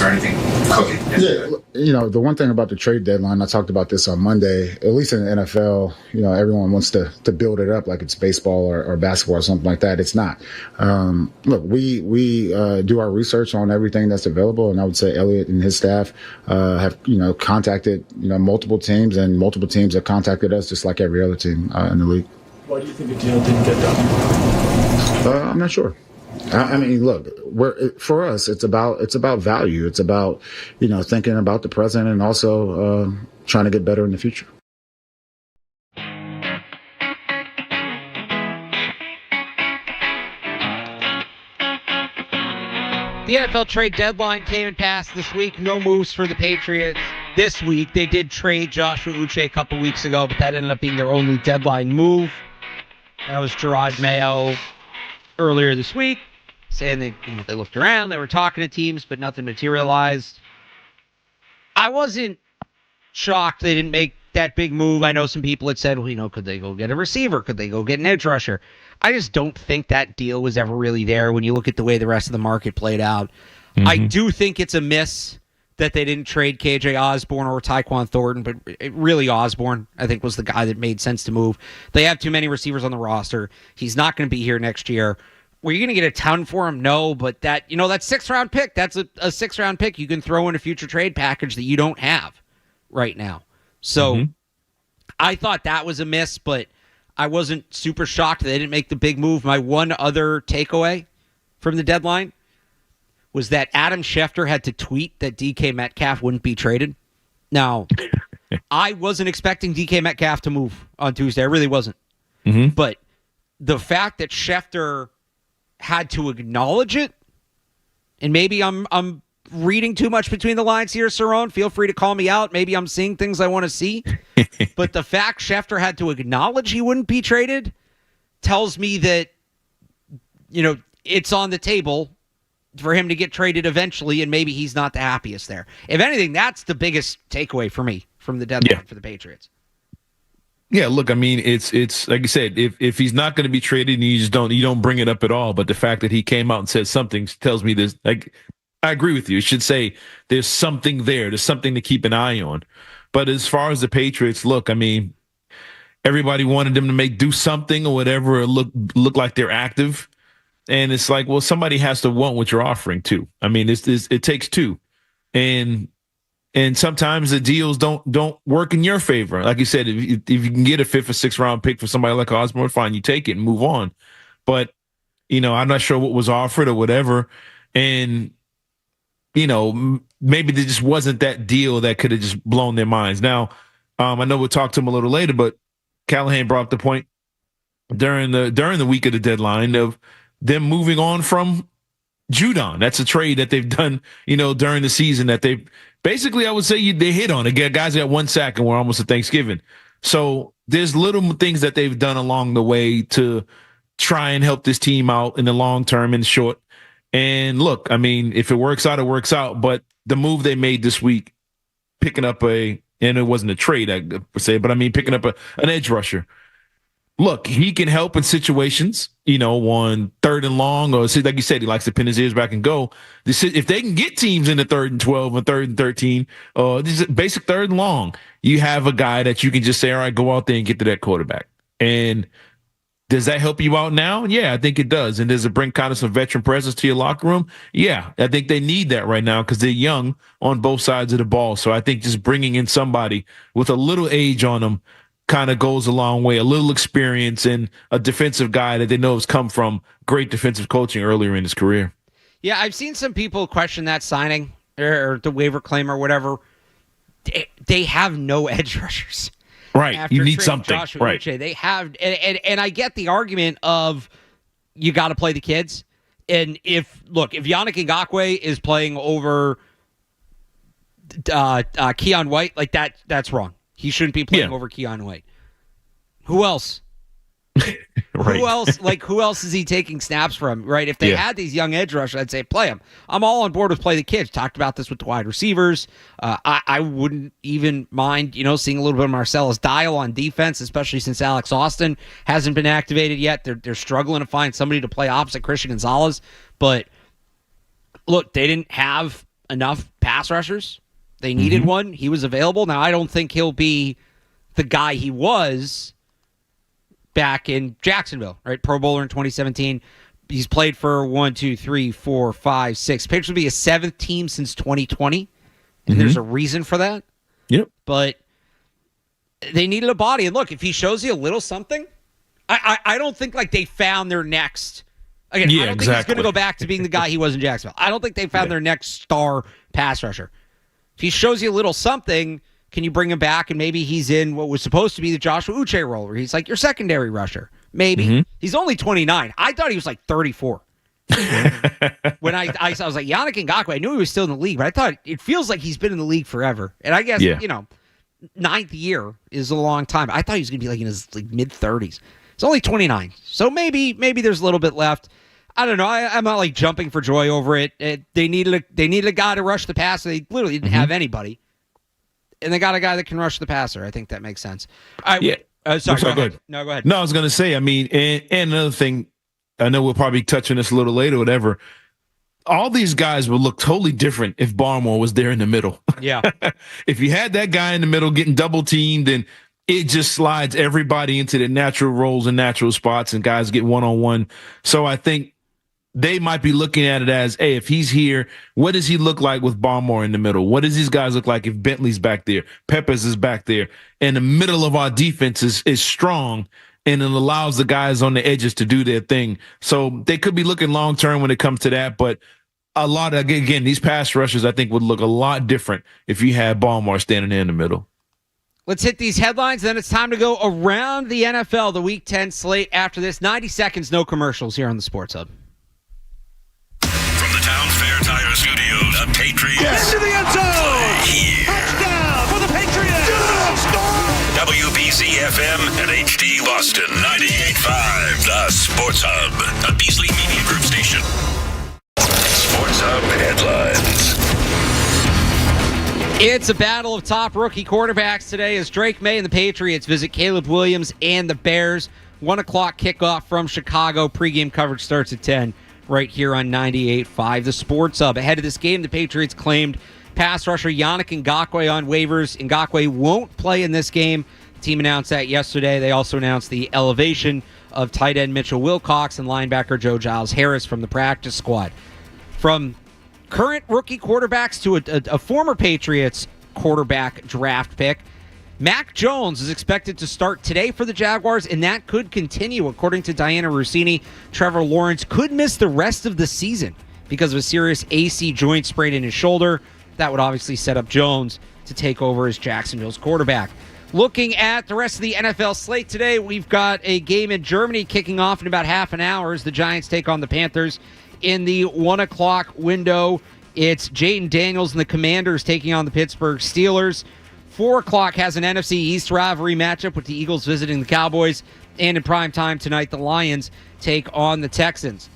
there anything cooking? Yeah, the one thing about the trade deadline, I talked about this on Monday, at least in the NFL, everyone wants to build it up like it's baseball or basketball or something like that. It's not. Look, we do our research on everything that's available, and I would say Elliott and his staff have, contacted, multiple teams, and multiple teams have contacted us just like every other team in the league. Why do you think a deal didn't get done? I'm not sure. I mean, look, for us, it's about value. It's about, thinking about the present and also trying to get better in the future. The NFL trade deadline came and passed this week. No moves for the Patriots this week. They did trade Joshua Uche a couple weeks ago, but that ended up being their only deadline move. That was Gerard Mayo earlier this week, saying they looked around, they were talking to teams, but nothing materialized. I wasn't shocked they didn't make that big move. I know some people had said, could they go get a receiver? Could they go get an edge rusher? I just don't think that deal was ever really there when you look at the way the rest of the market played out. Mm-hmm. I do think it's a miss that they didn't trade KJ Osborne or Tyquan Thornton, but really Osborne, I think, was the guy that made sense to move. They have too many receivers on the roster. He's not going to be here next year. Were you going to get a ton for him? No, but that 6th-round pick, that's a 6th-round pick you can throw in a future trade package that you don't have right now. So I thought that was a miss, but I wasn't super shocked they didn't make the big move. My one other takeaway from the deadline was that Adam Schefter had to tweet that DK Metcalf wouldn't be traded. Now, I wasn't expecting DK Metcalf to move on Tuesday. I really wasn't. Mm-hmm. But the fact that Schefter had to acknowledge it, and maybe I'm reading too much between the lines here, Cerrone. Feel free to call me out. Maybe I'm seeing things I want to see. But the fact Schefter had to acknowledge he wouldn't be traded tells me that, it's on the table for him to get traded eventually, and maybe he's not the happiest there. If anything, that's the biggest takeaway for me from the deadline for the Patriots. Yeah, look, I mean, it's like you said, if he's not going to be traded, you don't bring it up at all. But the fact that he came out and said something tells me this. Like, I agree with you. It should say there's something there. There's something to keep an eye on. But as far as the Patriots, look, I mean, everybody wanted them to do something or whatever, or look like they're active. And it's like, well, somebody has to want what you're offering too. I mean, it takes two, and sometimes the deals don't work in your favor. Like you said, if you can get a 5th or 6th round pick for somebody like Osborne, fine, you take it and move on. But I'm not sure what was offered or whatever, and maybe there just wasn't that deal that could have just blown their minds. Now, I know we'll talk to him a little later, but Callahan brought up the point during the week of the deadline of them moving on from Judon. That's a trade that they've done, during the season that they basically, I would say they hit on it. Guys got 1 sack and we're almost at Thanksgiving. So there's little things that they've done along the way to try and help this team out in the long term and short. And look, I mean, if it works out, it works out. But the move they made this week, picking up and it wasn't a trade, I would say, but I mean, picking up an edge rusher. Look, he can help in situations, on 3rd and long, or like you said, he likes to pin his ears back and go. If they can get teams in the 3rd and 12 or 3rd and 13, this is basic 3rd and long, you have a guy that you can just say, all right, go out there and get to that quarterback. And does that help you out now? Yeah, I think it does. And does it bring kind of some veteran presence to your locker room? Yeah, I think they need that right now because they're young on both sides of the ball. So I think just bringing in somebody with a little age on them kind of goes a long way, a little experience, and a defensive guy that they know has come from great defensive coaching earlier in his career. Yeah, I've seen some people question that signing or the waiver claim or whatever. They have no edge rushers. Right. You need something. Joshua right. Uche. They have, and I get the argument of you got to play the kids. And if Yannick Ngakoue is playing over Keon White, like that's wrong. He shouldn't be playing over Keon White. Who else? Right. Who else is he taking snaps from, right? If they had these young edge rushers, I'd say play them. I'm all on board with play the kids. Talked about this with the wide receivers. I wouldn't even mind, seeing a little bit of Marcellus Dial on defense, especially since Alex Austin hasn't been activated yet. They're struggling to find somebody to play opposite Christian Gonzalez. But look, they didn't have enough pass rushers. They needed one. He was available. Now, I don't think he'll be the guy he was back in Jacksonville, right? Pro Bowler in 2017. He's played for 1, 2, 3, 4, 5, 6. Patriots will be a 7th team since 2020, and there's a reason for that. Yep. But they needed a body. And look, if he shows you a little something, I don't think like they found their next. Again, I don't think he's going to go back to being the guy he was in Jacksonville. I don't think they found their next star pass rusher. If he shows you a little something, can you bring him back and maybe he's in what was supposed to be the Joshua Uche role where he's like your secondary rusher? Maybe. He's only 29. I thought he was like 34. When I was like, Yannick Ngakoue, I knew he was still in the league, but I thought it feels like he's been in the league forever. And I guess, 9th year is a long time. I thought he was going to be like in his like mid-30s. He's only 29. So maybe there's a little bit left. I don't know. I'm not like jumping for joy over it. They needed a guy to rush the passer. They literally didn't have anybody. And they got a guy that can rush the passer. I think that makes sense. All right. Yeah. Sorry, go ahead. No, go ahead. No, I was going to say, I mean, and another thing, I know we'll probably touch on this a little later or whatever. All these guys would look totally different if Barmore was there in the middle. Yeah. If you had that guy in the middle getting double teamed, then it just slides everybody into their natural roles and natural spots, and guys get one-on-one. So I think they might be looking at it as, hey, if he's here, what does he look like with Barmore in the middle? What does these guys look like if Bentley's back there, Peppers is back there, and the middle of our defense is strong, and it allows the guys on the edges to do their thing. So they could be looking long-term when it comes to that, but a lot of, again, these pass rushers, I think, would look a lot different if you had Barmore standing there in the middle. Let's hit these headlines, then it's time to go around the NFL, the Week 10 slate. After this, 90 seconds, no commercials here on the Sports Hub. From the Town Fair Tire Studios, the Patriots. Into the end zone! Here. Touchdown for the Patriots! WBZ FM and HD Boston 98.5, the Sports Hub, a Beasley Media Group station. Sports Hub headlines. It's a battle of top rookie quarterbacks today as Drake May and the Patriots visit Caleb Williams and the Bears. 1 o'clock kickoff from Chicago. Pregame coverage starts at 10 right here on 98.5, the Sports Hub. Ahead of this game, the Patriots claimed pass rusher Yannick Ngakoue on waivers. Ngakoue won't play in this game. The team announced that yesterday. They also announced the elevation of tight end Mitchell Wilcox and linebacker Joe Giles Harris from the practice squad. From current rookie quarterbacks to a former Patriots quarterback draft pick, Mac Jones is expected to start today for the Jaguars, and that could continue. According to Diana Rossini, Trevor Lawrence could miss the rest of the season because of a serious AC joint sprain in his shoulder. That would obviously set up Jones to take over as Jacksonville's quarterback. Looking at the rest of the NFL slate today, we've got a game in Germany kicking off in about half an hour as the Giants take on the Panthers. In the 1 o'clock window, it's Jayden Daniels and the Commanders taking on the Pittsburgh Steelers. 4 o'clock has an NFC East rivalry matchup with the Eagles visiting the Cowboys. And in prime time tonight, the Lions take on the Texans.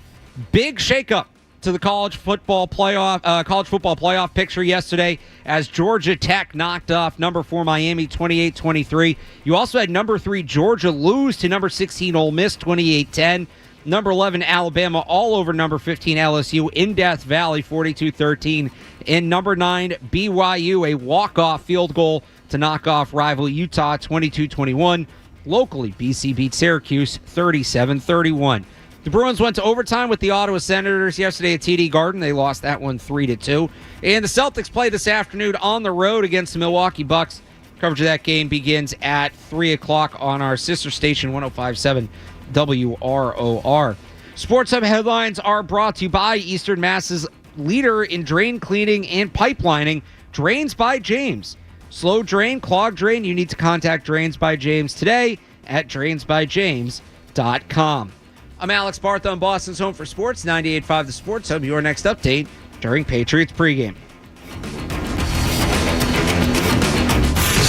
Big shakeup to the college football playoff picture yesterday as Georgia Tech knocked off number 4 Miami 28-23. You also had number 3 Georgia lose to number 16 Ole Miss 28-10. Number 11 Alabama all over number 15 LSU in Death Valley 42-13. And number 9 BYU a walk-off field goal to knock off rival Utah 22-21. Locally, BC beat Syracuse 37-31. The Bruins went to overtime with the Ottawa Senators yesterday at TD Garden. They lost that one 3-2. And the Celtics play this afternoon on the road against the Milwaukee Bucks. Coverage of that game begins at 3 o'clock on our sister station 105.7 WROR. Sports Hub headlines are brought to you by Eastern Mass's leader in drain cleaning and pipelining, Drains by James. Slow drain, clogged drain, you need to contact Drains by James today at drainsbyjames.com. I'm Alex Barth on Boston's Home for Sports, 98.5 The Sports Hub, your next update during Patriots pregame.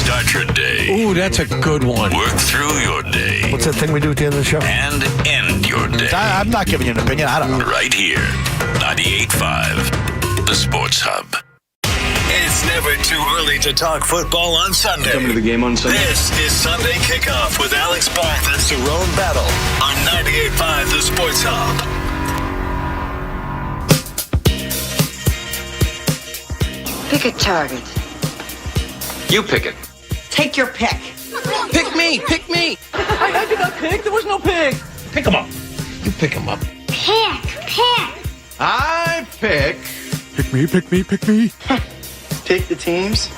Start your day. Ooh, that's a good one. Work through your day. What's that thing we do at the end of the show? And end your day. I'm not giving you an opinion. I don't know. Right here, 98.5, the Sports Hub. It's never too early to talk football on Sunday. Coming to the game on Sunday. This is Sunday Kickoff with Alex Barth and Cerrone Battle on 98.5, the Sports Hub. Pick a target. You pick it. Take your pick. Pick me. Pick me. I did not pick. There was no pick. Pick him up. You pick him up. Pick. I pick. Pick me, pick me, pick me. Pick the teams.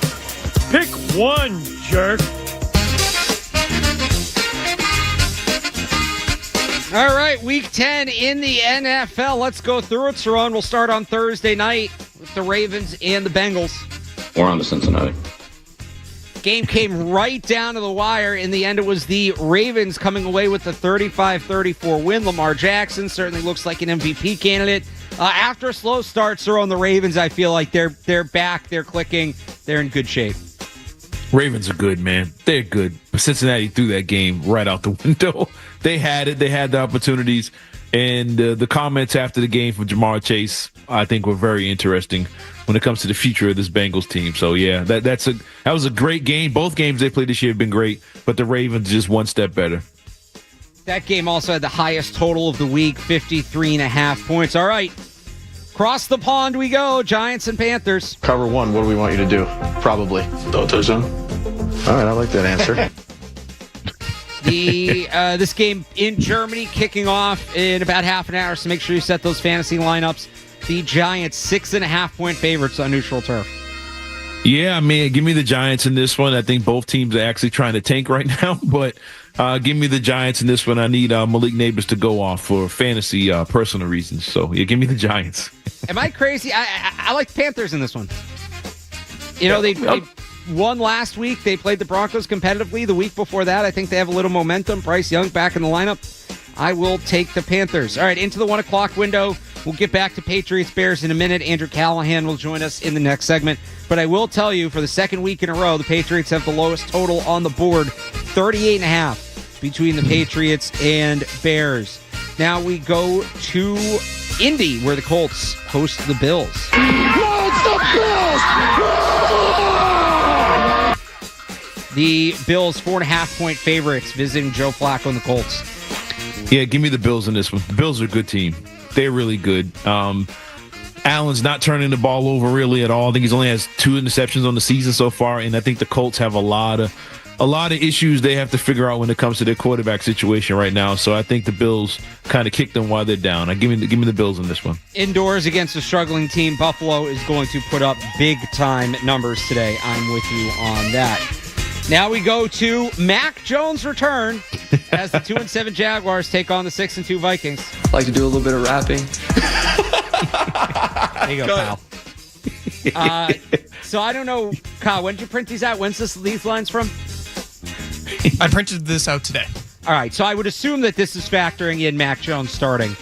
Pick one, jerk. All right, Week 10 in the NFL. Let's go through it, Cerrone. We'll start on Thursday night with the Ravens and the Bengals. We're on to Cincinnati. Game came right down to the wire. In the end, it was the Ravens coming away with the 35-34 win. Lamar Jackson certainly looks like an MVP candidate. After a slow start, Cerrone, the Ravens, I feel like they're back, they're clicking, they're in good shape. Ravens are good, man. They're good. But Cincinnati threw that game right out the window. They had it. They had the opportunities. And the comments after the game from Jamar Chase, I think, were very interesting when it comes to the future of this Bengals team. So, yeah, that was a great game. Both games they played this year have been great, but the Ravens just one step better. That game also had the highest total of the week, 53.5 points. All right, across the pond we go, Giants and Panthers. Cover one. What do we want you to do? Probably. Throw a touchdown. All right, I like that answer. This game in Germany kicking off in about half an hour, so make sure you set those fantasy lineups. The Giants 6.5-point favorites on neutral turf. Yeah, man, give me the Giants in this one. I think both teams are actually trying to tank right now, but give me the Giants in this one. I need Malik Neighbors to go off for fantasy personal reasons. So, yeah, give me the Giants. Am I crazy? I like the Panthers in this one. You know, they won last week. They played the Broncos competitively. The week before that, I think they have a little momentum. Bryce Young back in the lineup. I will take the Panthers. All right, into the 1 o'clock window. We'll get back to Patriots-Bears in a minute. Andrew Callahan will join us in the next segment. But I will tell you, for the second week in a row, the Patriots have the lowest total on the board, 38.5 between the Patriots and Bears. Now we go to Indy, where the Colts host the Bills. The Bills 4.5-point favorites visiting Joe Flacco and the Colts. Yeah, give me the Bills in this one. The Bills are a good team. They're really good. Allen's not turning the ball over really at all. I think he's only has 2 interceptions on the season so far, and I think the Colts have a lot of issues they have to figure out when it comes to their quarterback situation right now. So I think the Bills kind of kick them while they're down. Give me the Bills in this one. Indoors against a struggling team, Buffalo is going to put up big-time numbers today. I'm with you on that. Now we go to Mac Jones' return as the 2-7 Jaguars take on the 6-2 Vikings. I like to do a little bit of rapping. There you go, Kyle. So I don't know, Kyle, when did you print these out? When's these lines from? I printed this out today. All right, so I would assume that this is factoring in Mac Jones starting.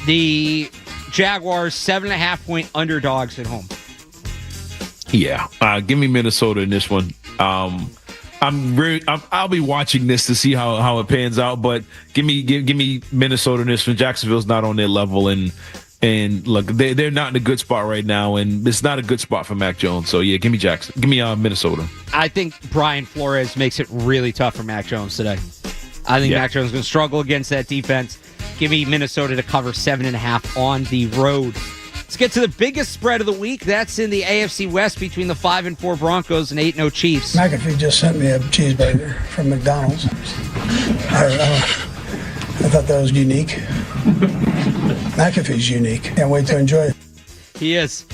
The Jaguars 7.5-point underdogs at home. Yeah, give me Minnesota in this one. I'll be watching this to see how it pans out, but give me Minnesota in this one. Jacksonville's not on their level, and look, they're not in a good spot right now, and it's not a good spot for Mac Jones. So yeah, give me Minnesota. I think Brian Flores makes it really tough for Mac Jones today. I think Mac Jones is going to struggle against that defense. Give me Minnesota to cover 7.5 on the road. Let's get to the biggest spread of the week. That's in the AFC West between the 5-4 Broncos and 8-0 Chiefs. McAfee just sent me a cheeseburger from McDonald's. I thought that was unique. McAfee's unique. Can't wait to enjoy it. He is.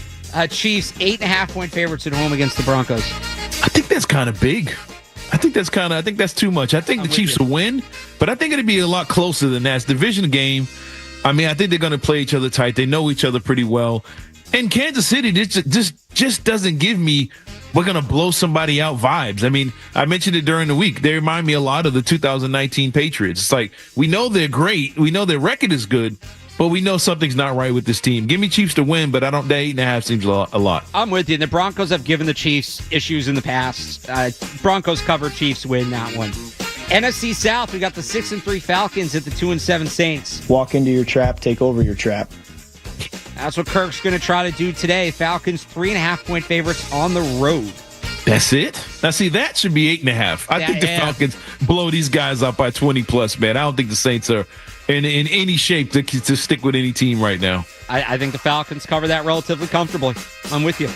Chiefs 8.5-point favorites at home against the Broncos. I think that's kind of big. I think that's too much. I think the Chiefs will win, but I think it'll be a lot closer than that. It's a division game. I mean, I think they're going to play each other tight. They know each other pretty well. And Kansas City just doesn't give me we're going to blow somebody out vibes. I mean, I mentioned it during the week. They remind me a lot of the 2019 Patriots. It's like, we know they're great. We know their record is good, but we know something's not right with this team. Give me Chiefs to win, but I don't. The 8.5 seems a lot. I'm with you. The Broncos have given the Chiefs issues in the past. Broncos cover, Chiefs win that one. NFC South, we got the 6-3 Falcons at the 2-7 Saints. Walk into your trap, take over your trap. That's what Kirk's going to try to do today. Falcons 3.5-point favorites on the road. That's it? Now, see, that should be 8.5. I think the Falcons blow these guys up by 20+, man. I don't think the Saints are in any shape to stick with any team right now. I think the Falcons cover that relatively comfortably. I'm with you.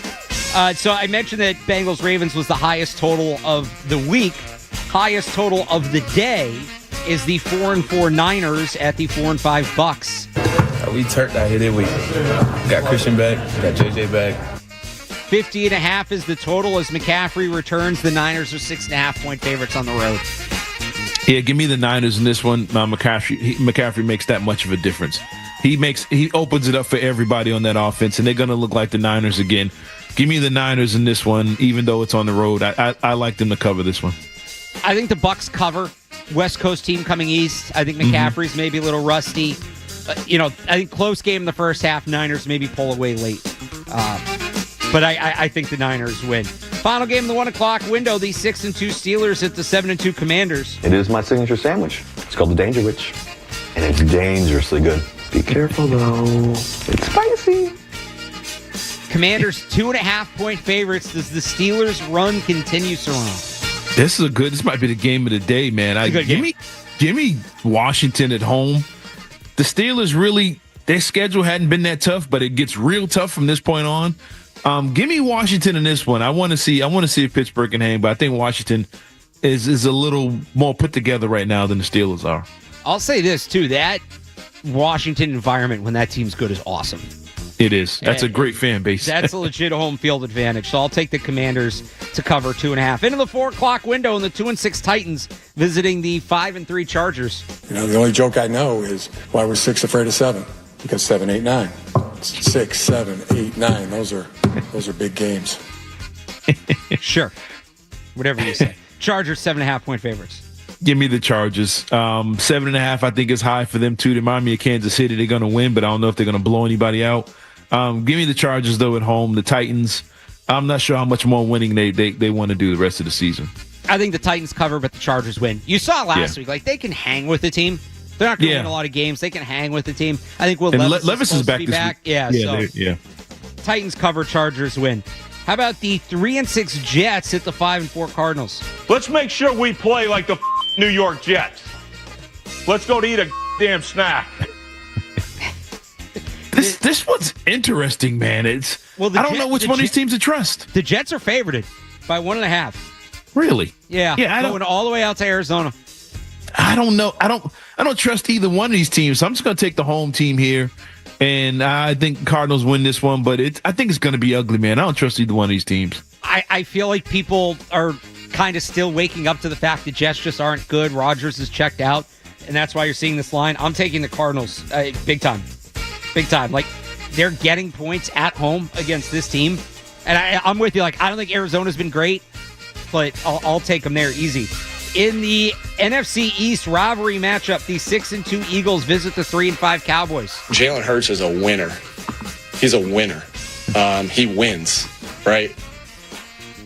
So I mentioned that Bengals-Ravens was the highest total of the week. Highest total of the day is the 4-4 Niners at the 4-5 Bucks. We turned out here, did we? Got Christian back, got JJ back. 50.5 is the total as McCaffrey returns. The Niners are 6.5-point favorites on the road. Yeah, give me the Niners in this one. McCaffrey makes that much of a difference. He opens it up for everybody on that offense, and they're going to look like the Niners again. Give me the Niners in this one, even though it's on the road. I like them to cover this one. I think the Bucks cover. West Coast team coming east. I think McCaffrey's maybe a little rusty. I think close game in the first half. Niners maybe pull away late. But I think the Niners win. Final game in the 1 o'clock window. The 6-2 Steelers at the 7-2 Commanders. It is my signature sandwich. It's called the Danger Witch, and it's dangerously good. Be careful though. It's spicy. Commanders 2.5-point favorites. Does the Steelers run continue, Cerrone? This might be the game of the day, man. Give me Washington at home. The Steelers really, their schedule hadn't been that tough, but it gets real tough from this point on. Give me Washington in this one. I want to see if Pittsburgh can hang, but I think Washington is a little more put together right now than the Steelers are. I'll say this too: that Washington environment when that team's good is awesome. It is. That's a great fan base. That's a legit home field advantage. So I'll take the Commanders to cover 2.5. Into the 4 o'clock window, and the 2-6 Titans visiting the 5-3 Chargers. The only joke I know is why we're 6 afraid of 7, because 7, 8, 9. 6, 7, 8, 9. Those are big games. Sure, whatever you say. Chargers 7.5-point favorites. Give me the Chargers. 7.5, I think, is high for them too. They remind me of Kansas City. They're going to win, but I don't know if they're going to blow anybody out. Give me the Chargers, though, at home. The Titans, I'm not sure how much more winning they want to do the rest of the season. I think the Titans cover, but the Chargers win. You saw last week, they can hang with the team. They're not going to win a lot of games. They can hang with the team. I think Levis is back. Yeah. Titans cover, Chargers win. How about the 3-6 Jets hit the 5-4 Cardinals? Let's make sure we play like the New York Jets. Let's go to eat a damn snack. This one's interesting, man. I don't know which one of these teams to trust. The Jets are favorited by 1.5. Really? Yeah. Going all the way out to Arizona. I don't know. I don't trust either one of these teams. So I'm just going to take the home team here, and I think Cardinals win this one. But I think it's going to be ugly, man. I don't trust either one of these teams. I feel like people are kind of still waking up to the fact that Jets just aren't good. Rodgers is checked out, and that's why you're seeing this line. I'm taking the Cardinals big time. Big time. They're getting points at home against this team. And I'm with you. I don't think Arizona's been great, but I'll take them there easy. In the NFC East rivalry matchup, the 6-2 Eagles visit the 3-5 Cowboys. Jalen Hurts is a winner. He's a winner. He wins, right?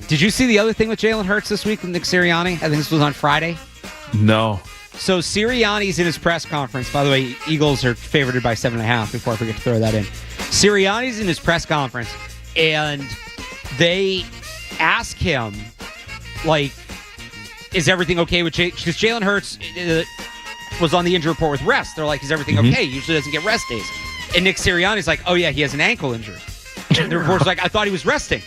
Did you see the other thing with Jalen Hurts this week with Nick Sirianni? I think this was on Friday. No. So Sirianni's in his press conference. By the way, Eagles are favored by 7.5 before I forget to throw that in. Sirianni's in his press conference, and they ask him, is everything okay with Jalen? Because Jalen Hurts was on the injury report with rest. They're like, is everything okay? He usually doesn't get rest days. And Nick Sirianni's like, oh, yeah, he has an ankle injury. And the reporter's like, I thought he was resting.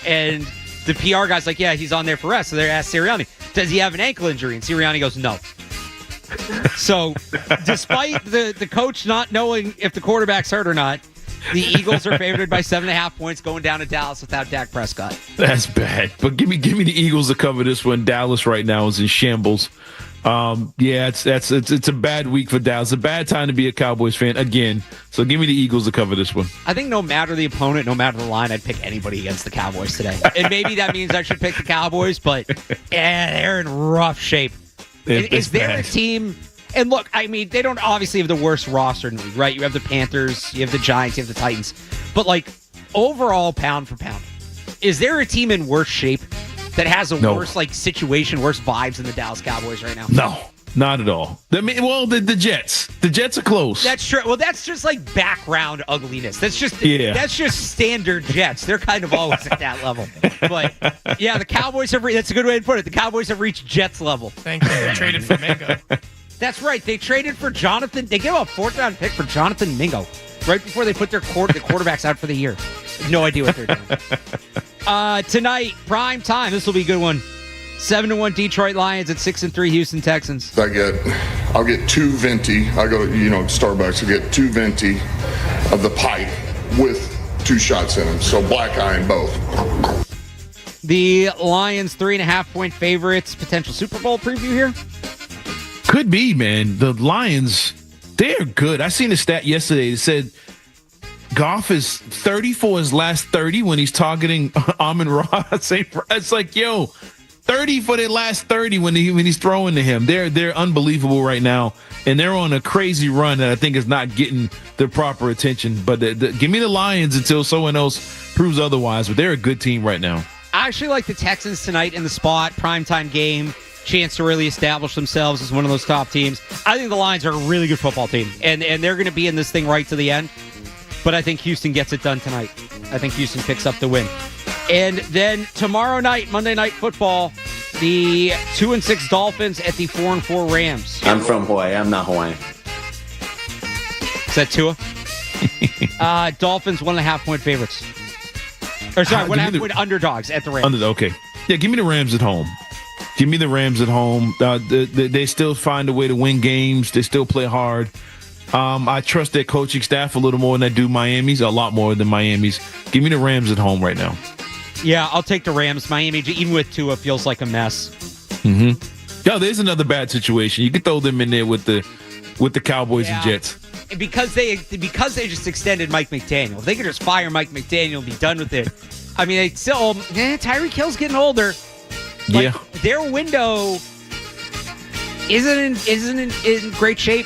And the PR guy's like, yeah, he's on there for rest. So they asked Sirianni, does he have an ankle injury? And Sirianni goes, no. So despite the coach not knowing if the quarterback's hurt or not, the Eagles are favored by 7.5 points going down to Dallas without Dak Prescott. That's bad. But give me the Eagles to cover this one. Dallas right now is in shambles. It's a bad week for Dallas. A bad time to be a Cowboys fan again. So give me the Eagles to cover this one. I think no matter the opponent, no matter the line, I'd pick anybody against the Cowboys today. And maybe that means I should pick the Cowboys, but they're in rough shape. Is there a team? And look, I mean, they don't obviously have the worst roster in the league, right? You have the Panthers, you have the Giants, you have the Titans. But overall, pound for pound, is there a team in worse shape that has a worse situation, worse vibes than the Dallas Cowboys right now? No, not at all. The Jets. The Jets are close. That's true. Well, that's just background ugliness. That's just standard Jets. They're kind of always at that level. But yeah, the Cowboys have. That's a good way to put it. The Cowboys have reached Jets level. Thank you. They traded for Mingo. That's right. They traded for Jonathan. They gave a 4th-round pick for Jonathan Mingo right before they put the quarterbacks out for the year. No idea what they're doing. Tonight, prime time. This will be a good one. 7-1 Detroit Lions at 6-3 Houston Texans. I'll get 2 venti. I go, Starbucks. I get 2 venti of the pipe with 2 shots in them. So black eye in both. The Lions 3.5-point favorites. Potential Super Bowl preview here. Could be, man. The Lions, they're good. I seen a stat yesterday that said Goff is 30 for his last 30 when he's targeting Amon-Ra. It's like, 30 for their last 30 when he's throwing to him. They're unbelievable right now, and they're on a crazy run that I think is not getting the proper attention. But give me the Lions until someone else proves otherwise. But they're a good team right now. I actually like the Texans tonight in the spot, primetime game, chance to really establish themselves as one of those top teams. I think the Lions are a really good football team, and they're going to be in this thing right to the end. But I think Houston gets it done tonight. I think Houston picks up the win. And then tomorrow night, Monday Night Football, the 2-6 Dolphins at the 4-4 Rams. I'm from Hawaii. I'm not Hawaiian. Is that Tua? Dolphins 1.5-point favorites. Or sorry, 1.5-point underdogs at the Rams. Okay. Yeah, give me the Rams at home. Give me the Rams at home. They still find a way to win games. They still play hard. I trust their coaching staff a little more than I do Miami's, a lot more than Miami's. Give me the Rams at home right now. Yeah, I'll take the Rams. Miami, even with Tua, feels like a mess. Mm-hmm. Yeah, there's another bad situation. You could throw them in there with the Cowboys and Jets. Because they just extended Mike McDaniel. If they could just fire Mike McDaniel and be done with it. I mean, it's still, Tyreek Hill's getting older. Their window isn't in great shape.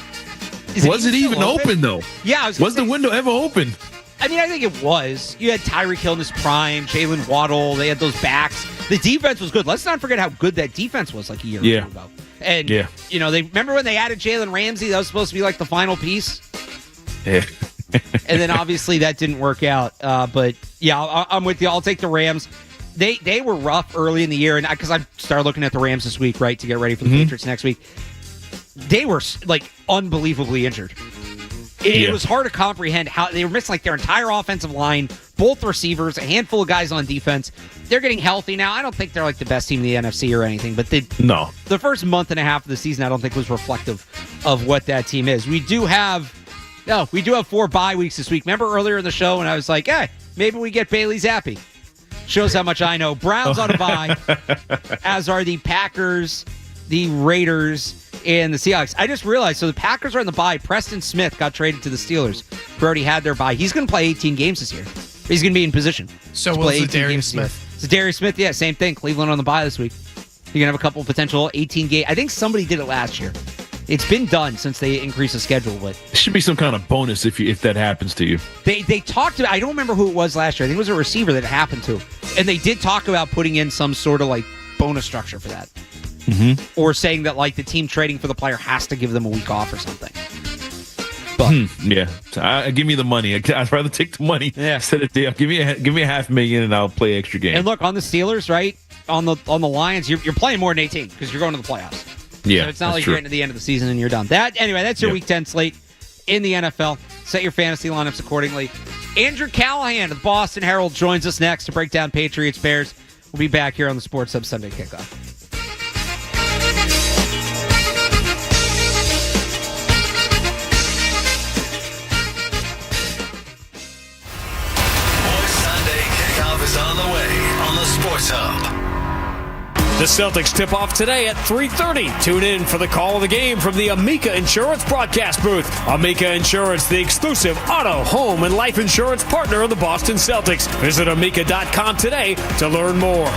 Was it even open though? Yeah. Was the window ever open? I mean, I think it was. You had Tyreek Hill in his prime, Jalen Waddle. They had those backs. The defense was good. Let's not forget how good that defense was like a year or two ago. And, they remember when they added Jalen Ramsey? That was supposed to be like the final piece. Yeah. And then obviously that didn't work out. But, yeah, I'm with you. I'll take the Rams. They were rough early in the year, and because I started looking at the Rams this week, right, to get ready for the Patriots next week. They were, unbelievably injured. It was hard to comprehend how they were missing, their entire offensive line, both receivers, a handful of guys on defense. They're getting healthy now. I don't think they're, the best team in the NFC or anything, but the first month and a half of the season, I don't think was reflective of what that team is. We do have 4 bye weeks this week. Remember earlier in the show when I was like, hey, maybe we get Bailey Zappi. Shows how much I know. Browns on a bye, as are the Packers, the Raiders, and the Seahawks. I just realized, so the Packers are on the bye. Preston Smith got traded to the Steelers, who already had their bye. He's going to play 18 games this year. He's going to be in position. So will Zadarius Smith. Zadarius Smith, yeah, same thing. Cleveland on the bye this week. You're going to have a couple potential 18 games. I think somebody did it last year. It's been done since they increased the schedule, but it should be some kind of bonus if that happens to you. They talked about, I don't remember who it was last year. I think it was a receiver that it happened to. And they did talk about putting in some sort of bonus structure for that. Mm-hmm. Or saying that the team trading for the player has to give them a week off or something. But give me the money. I'd rather take the money instead of deal. Give me $500,000 and I'll play extra game. And look, on the Steelers, right? On the Lions, you're playing more than 18 because you're going to the playoffs. Yeah, so it's not like you're getting to the end of the season and you're done. That's your Week 10 slate in the NFL. Set your fantasy lineups accordingly. Andrew Callahan of the Boston Herald joins us next to break down Patriots Bears. We'll be back here on the Sports Hub Sunday Kickoff. Sunday Kickoff is on the way on the Sports Hub. The Celtics tip off today at 3:30. Tune in for the call of the game from the Amica Insurance broadcast booth. Amica Insurance, the exclusive auto, home, and life insurance partner of the Boston Celtics. Visit amica.com today to learn more.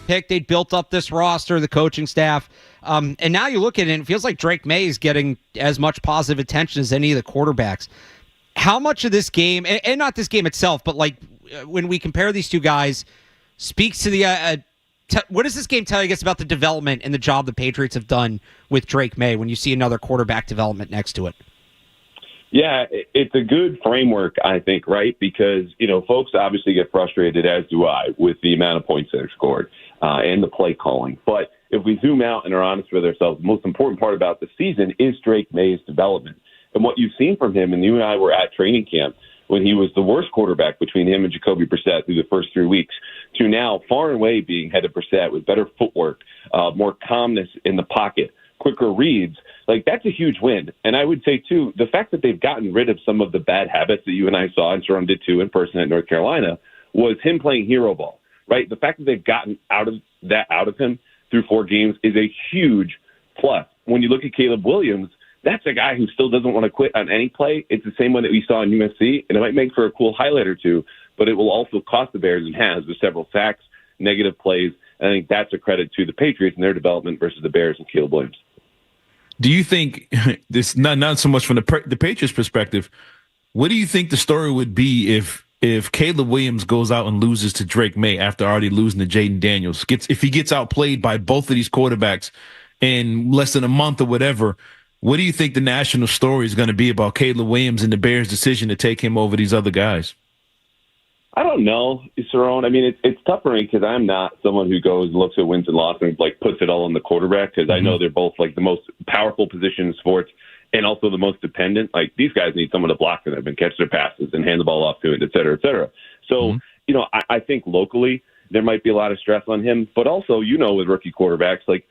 pick. They built up this roster, the coaching staff. And now you look at it, and it feels like Drake May is getting as much positive attention as any of the quarterbacks. How much of this game, and not this game itself, but like when we compare these two guys, speaks to the what does this game tell you, I guess, about the development and the job the Patriots have done with Drake May when you see another quarterback development next to it? Yeah, it's a good framework, I think, right? Because, folks obviously get frustrated, as do I, with the amount of points that are scored and the play calling. But if we zoom out and are honest with ourselves, the most important part about the season is Drake May's development. And what you've seen from him, and you and I were at training camp when he was the worst quarterback between him and Jacoby Brissett through the first 3 weeks, to now far and away being head of Brissett with better footwork, more calmness in the pocket, quicker reads, like that's a huge win. And I would say, too, the fact that they've gotten rid of some of the bad habits that you and I saw, and Cerrone did too in person at North Carolina, was him playing hero ball, right? The fact that they've gotten out of him through 4 games is a huge plus. When you look at Caleb Williams, that's a guy who still doesn't want to quit on any play. It's the same one that we saw in USC, and it might make for a cool highlight or two, but it will also cost the Bears, and has, with several sacks, negative plays. I think that's a credit to the Patriots and their development versus the Bears and Caleb Williams. Do you think this, not so much from the Patriots perspective, what do you think the story would be if Caleb Williams goes out and loses to Drake May after already losing to Jaden Daniels? If he gets outplayed by both of these quarterbacks in less than a month or whatever, what do you think the national story is going to be about Caleb Williams and the Bears' decision to take him over these other guys? I don't know, Cerrone. I mean, it's tough for me because I'm not someone who goes and looks at wins and losses and puts it all on the quarterback, because I know they're both the most powerful position in sports and also the most dependent. These guys need someone to block for them and catch their passes and hand the ball off to it, et cetera, et cetera. So, I think locally there might be a lot of stress on him, but also, with rookie quarterbacks,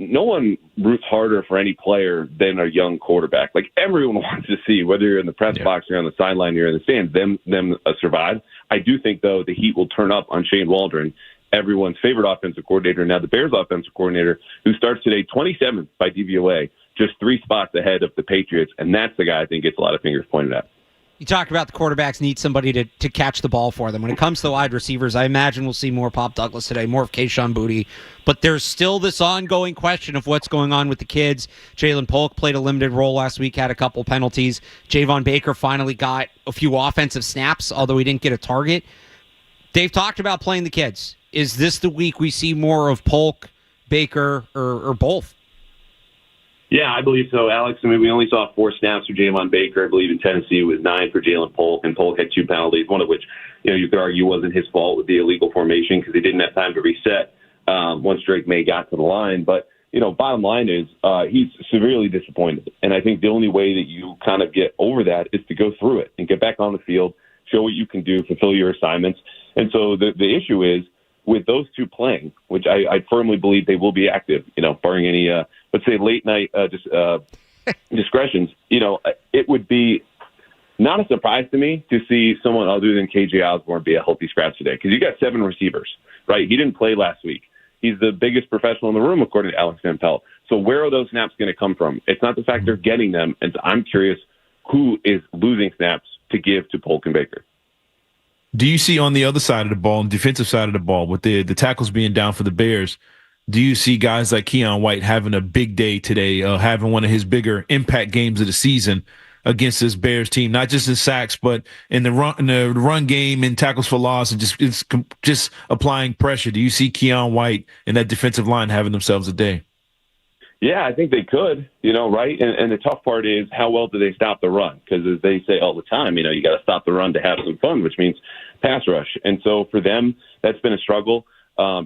no one roots harder for any player than a young quarterback. Everyone wants to see, whether you're in the press box or on the sideline, you're in the stands, them survive. I do think, though, the heat will turn up on Shane Waldron, everyone's favorite offensive coordinator, now the Bears offensive coordinator, who starts today 27th by DVOA, just 3 spots ahead of the Patriots, and that's the guy I think gets a lot of fingers pointed at. You talk about the quarterbacks need somebody to catch the ball for them. When it comes to the wide receivers, I imagine we'll see more Pop Douglas today, more of Kayshon Boutte. But there's still this ongoing question of what's going on with the kids. Jalen Polk played a limited role last week, had a couple penalties. Javon Baker finally got a few offensive snaps, although he didn't get a target. They've talked about playing the kids. Is this the week we see more of Polk, Baker, or both? Yeah, I believe so, Alex. I mean, we only saw 4 snaps for Javon Baker. I believe in Tennessee it was 9 for Jalen Polk, and Polk had 2 penalties, one of which, you could argue wasn't his fault with the illegal formation because he didn't have time to reset once Drake May got to the line. But, bottom line is he's severely disappointed. And I think the only way that you kind of get over that is to go through it and get back on the field, show what you can do, fulfill your assignments. And so the issue is, with those 2 playing, which I firmly believe they will be active, barring any, let's say, late night discretions, it would be not a surprise to me to see someone other than KJ Osborne be a healthy scratch today, because you got 7 receivers, right? He didn't play last week. He's the biggest professional in the room, according to Alex Van Pelt. So where are those snaps going to come from? It's not the fact they're getting them. And so I'm curious who is losing snaps to give to Polk and Baker. Do you see on the other side of the ball, on the defensive side of the ball, with the tackles being down for the Bears, do you see guys like Keon White having a big day today, having one of his bigger impact games of the season against this Bears team, not just in sacks, but in the run game and tackles for loss and just applying pressure? Do you see Keon White and that defensive line having themselves a day? Yeah, I think they could, right? And the tough part is, how well do they stop the run? Because as they say all the time, you got to stop the run to have some fun, which means pass rush. And so for them, that's been a struggle.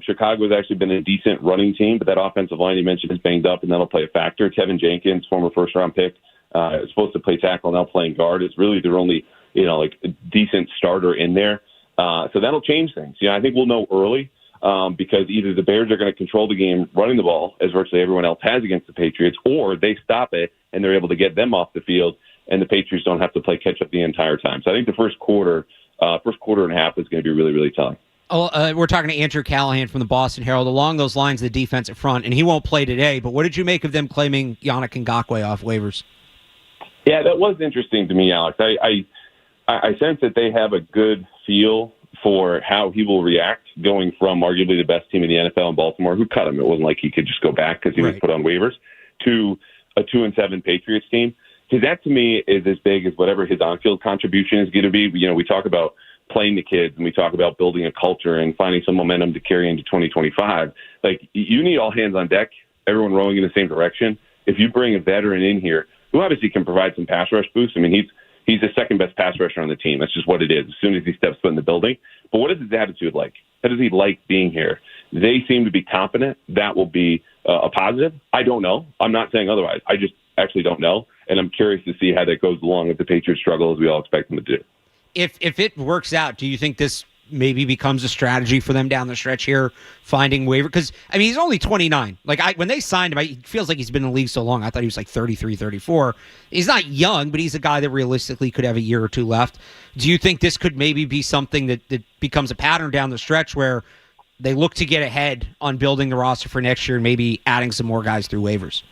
Chicago's actually been a decent running team, but that offensive line you mentioned is banged up, and that'll play a factor. Tevin Jenkins, former first-round pick, is supposed to play tackle, now playing guard. It's really their only, a decent starter in there. So that'll change things. I think we'll know early. Because either the Bears are going to control the game running the ball, as virtually everyone else has against the Patriots, or they stop it and they're able to get them off the field, and the Patriots don't have to play catch-up the entire time. So I think the first quarter and a half is going to be really, really tough. We're talking to Andrew Callahan from the Boston Herald. Along those lines, the defensive front, and he won't play today, but what did you make of them claiming Yannick Ngakoue off waivers? Yeah, that was interesting to me, Alex. I sense that they have a good feel for how he will react going from arguably the best team in the NFL in Baltimore, who cut him. It wasn't like he could just go back because he was put on waivers, to a 2-7 Patriots team. Because that to me is as big as whatever his on-field contribution is going to be. You know, we talk about playing the kids and we talk about building a culture and finding some momentum to carry into 2025. Like, you need all hands on deck, everyone rowing in the same direction. If you bring a veteran in here who obviously can provide some pass rush boost, I mean, he's the second best pass rusher on the team. That's just what it is as soon as he steps foot in the building. But what is his attitude like? How does he like being here? They seem to be competent. That will be a positive. I don't know. I'm not saying otherwise. I just actually don't know. And I'm curious to see how that goes along if the Patriots struggle as we all expect them to do. If it works out, do you think this maybe becomes a strategy for them down the stretch here, finding waiver? Because, I mean, he's only 29. Like, when they signed him, it feels like he's been in the league so long. I thought he was like 33, 34. He's not young, but he's a guy that realistically could have a year or two left. Do you think this could maybe be something that becomes a pattern down the stretch where they look to get ahead on building the roster for next year and maybe adding some more guys through waivers?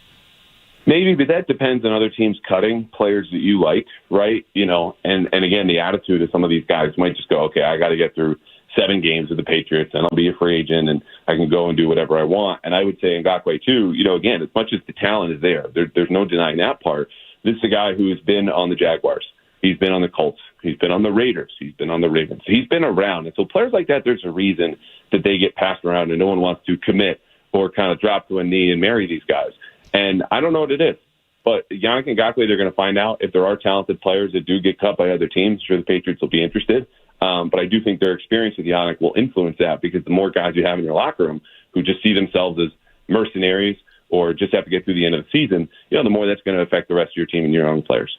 Maybe, but that depends on other teams cutting players that you like, right? You know, and again, the attitude of some of these guys might just go, okay, I got to get through 7 games with the Patriots, and I'll be a free agent, and I can go and do whatever I want. And I would say Ngakoue, too, you know, again, as much as the talent is there's no denying that part. This is a guy who has been on the Jaguars. He's been on the Colts. He's been on the Raiders. He's been on the Ravens. He's been around. And so players like that, there's a reason that they get passed around and no one wants to commit or kind of drop to a knee and marry these guys. And I don't know what it is. But Yannick Ngakoue, they're going to find out. If there are talented players that do get cut by other teams, sure, the Patriots will be interested. But I do think their experience with Yannick will influence that, because the more guys you have in your locker room who just see themselves as mercenaries or just have to get through the end of the season, you know, the more that's going to affect the rest of your team and your own players.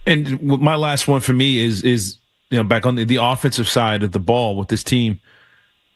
And my last one for me is you know, back on the offensive side of the ball with this team.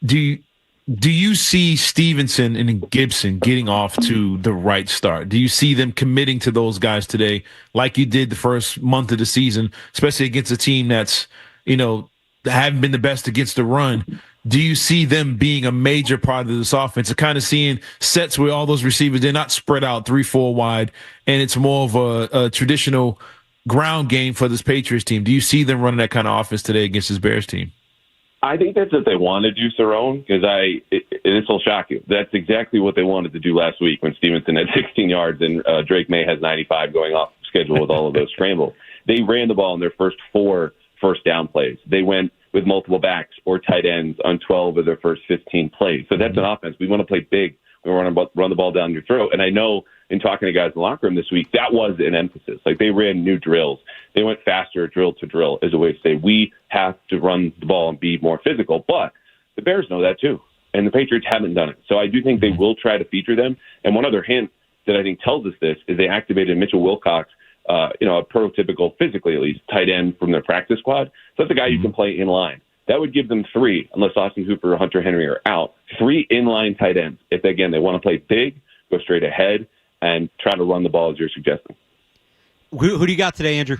Do you see Stevenson and Gibson getting off to the right start? Do you see them committing to those guys today like you did the first month of the season, especially against a team that's, you know, haven't been the best against the run? Do you see them being a major part of this offense and kind of seeing sets where all those receivers, they're not spread out 3-4 wide, and it's more of a traditional ground game for this Patriots team? Do you see them running that kind of offense today against this Bears team? I think that's what they want to do, Cerrone, because this will shock you. That's exactly what they wanted to do last week when Stevenson had 16 yards and Drake May has 95 going off schedule with all of those scrambles. They ran the ball in their first 4 first down plays. They went with multiple backs or tight ends on 12 of their first 15 plays. So that's an offense. We want to play big. We want to run the ball down your throat. And I know in talking to guys in the locker room this week, that was an emphasis. Like, they ran new drills. They went faster drill to drill as a way to say, we have to run the ball and be more physical. But the Bears know that too. And the Patriots haven't done it. So I do think they will try to feature them. And one other hint that I think tells us this is they activated Mitchell Wilcox, you know, a prototypical, physically at least, tight end from their practice squad. So that's a guy you can play in line. That would give them 3, unless Austin Hooper or Hunter Henry are out, 3 inline tight ends. If, again, they want to play big, go straight ahead, and try to run the ball as you're suggesting. Who do you got today, Andrew?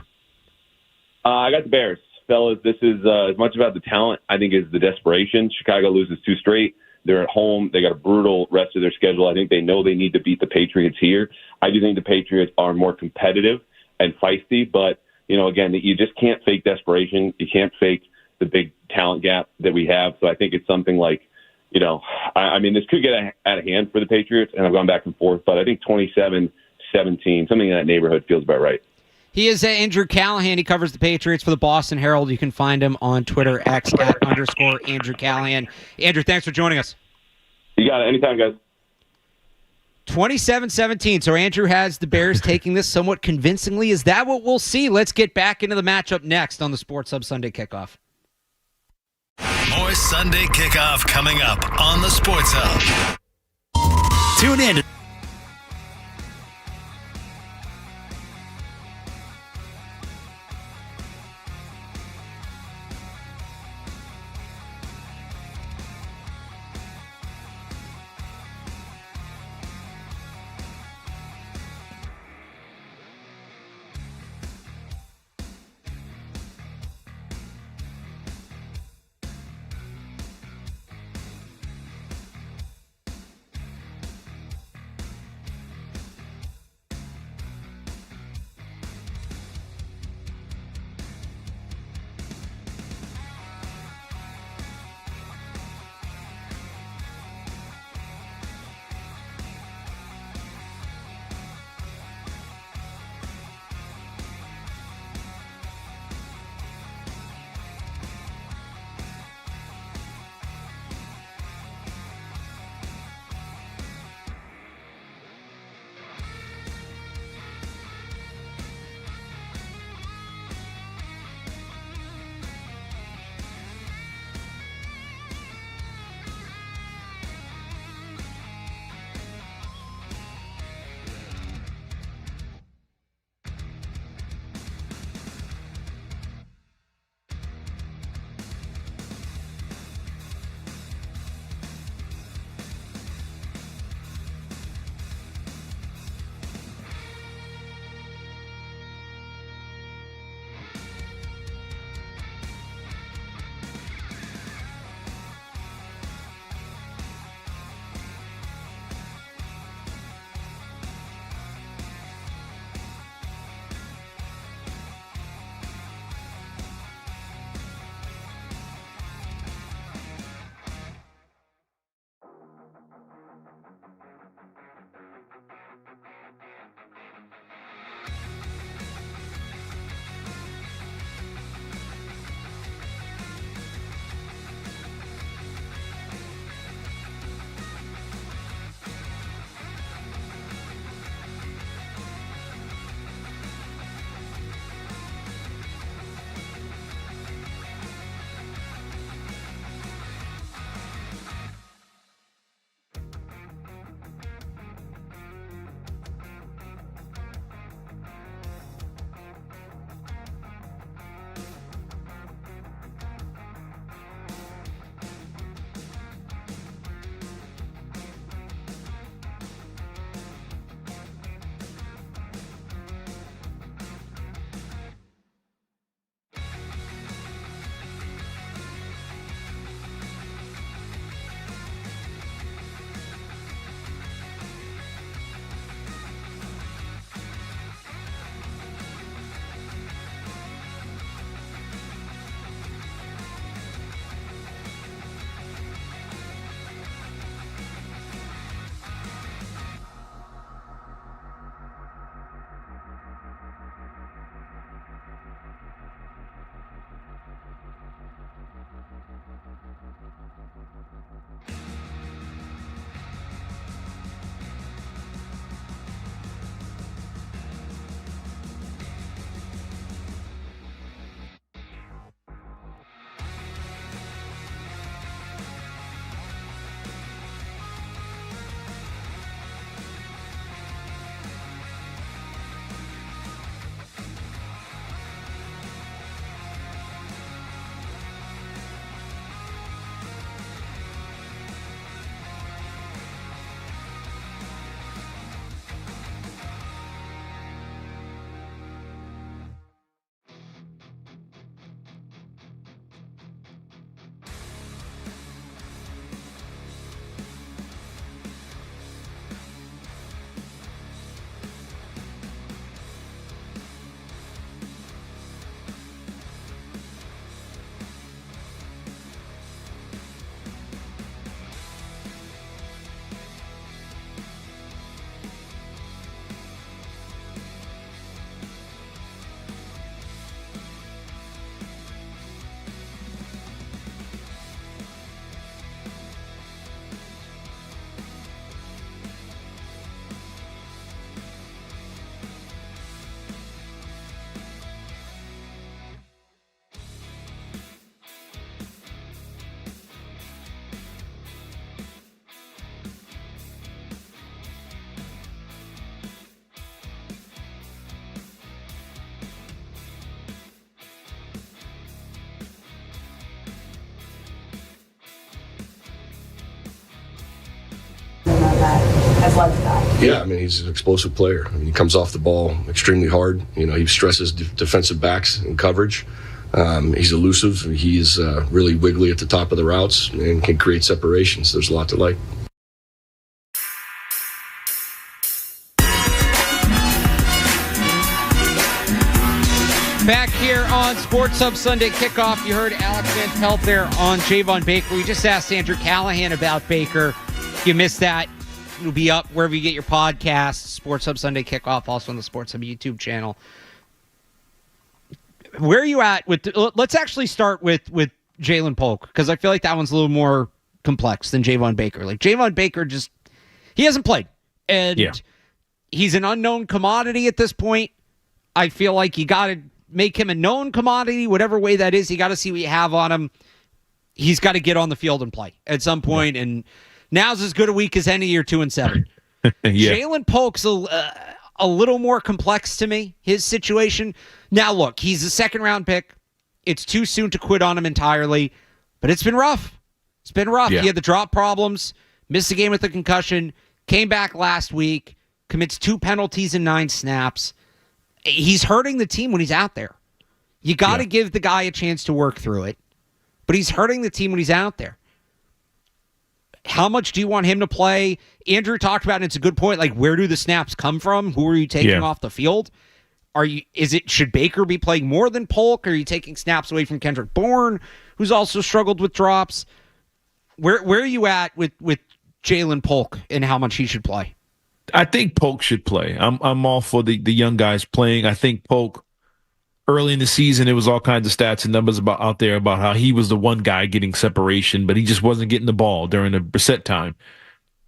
I got the Bears. Fellas, this is as much about the talent, I think, is the desperation. Chicago loses 2 straight. They're at home. They got a brutal rest of their schedule. I think they know they need to beat the Patriots here. I do think the Patriots are more competitive and feisty, but, you know, again, you just can't fake desperation. You can't fake the big talent gap that we have. So I think it's something like, you know, I mean, this could get out of hand for the Patriots, and I've gone back and forth, but I think 27-17, something in that neighborhood feels about right. He is Andrew Callahan. He covers the Patriots for the Boston Herald. You can find him on Twitter, X @ Andrew Callahan. Andrew, thanks for joining us. You got it. Anytime, guys. 27-17. So Andrew has the Bears taking this somewhat convincingly. Is that what we'll see? Let's get back into the matchup next on the Sports Hub Sunday Kickoff. More Sunday Kickoff coming up on the Sports Hub. Tune in. guys like that? Yeah, I mean, he's an explosive player. I mean, he comes off the ball extremely hard. He stresses defensive backs in coverage. He's elusive. He's really wiggly at the top of the routes and can create separations. There's a lot to like. Back here on Sports Hub Sunday Kickoff, you heard Alex Van Pelt there on Javon Baker. We just asked Andrew Callahan about Baker. If you missed that, it'll be up wherever you get your podcasts. Sports Hub Sunday Kickoff, also on the Sports Hub YouTube channel. Where are you at with? Let's actually start with Jalen Polk, because I feel like that one's a little more complex than Javon Baker. Like Javon Baker he hasn't played, and he's an unknown commodity at this point. I feel like you got to make him a known commodity, whatever way that is. You got to see what you have on him. He's got to get on the field and play at some point, and now's as good a week as any. You're 2-7. Jalen Polk's a little more complex to me, his situation. Now, look, he's a second-round pick. It's too soon to quit on him entirely, but it's been rough. It's been rough. He had the drop problems, missed the game with a concussion, came back last week, commits 2 penalties in 9 snaps. He's hurting the team when he's out there. You got to give the guy a chance to work through it, but he's hurting the team when he's out there. How much do you want him to play? Andrew talked about, and it's a good point, like where do the snaps come from? Who are you taking off the field? Should Baker be playing more than Polk? Are you taking snaps away from Kendrick Bourne, who's also struggled with drops? Where are you at with Jalen Polk and how much he should play? I think Polk should play. I'm all for the young guys playing. I think Polk, early in the season, it was all kinds of stats and numbers out there about how he was the one guy getting separation, but he just wasn't getting the ball during the set time.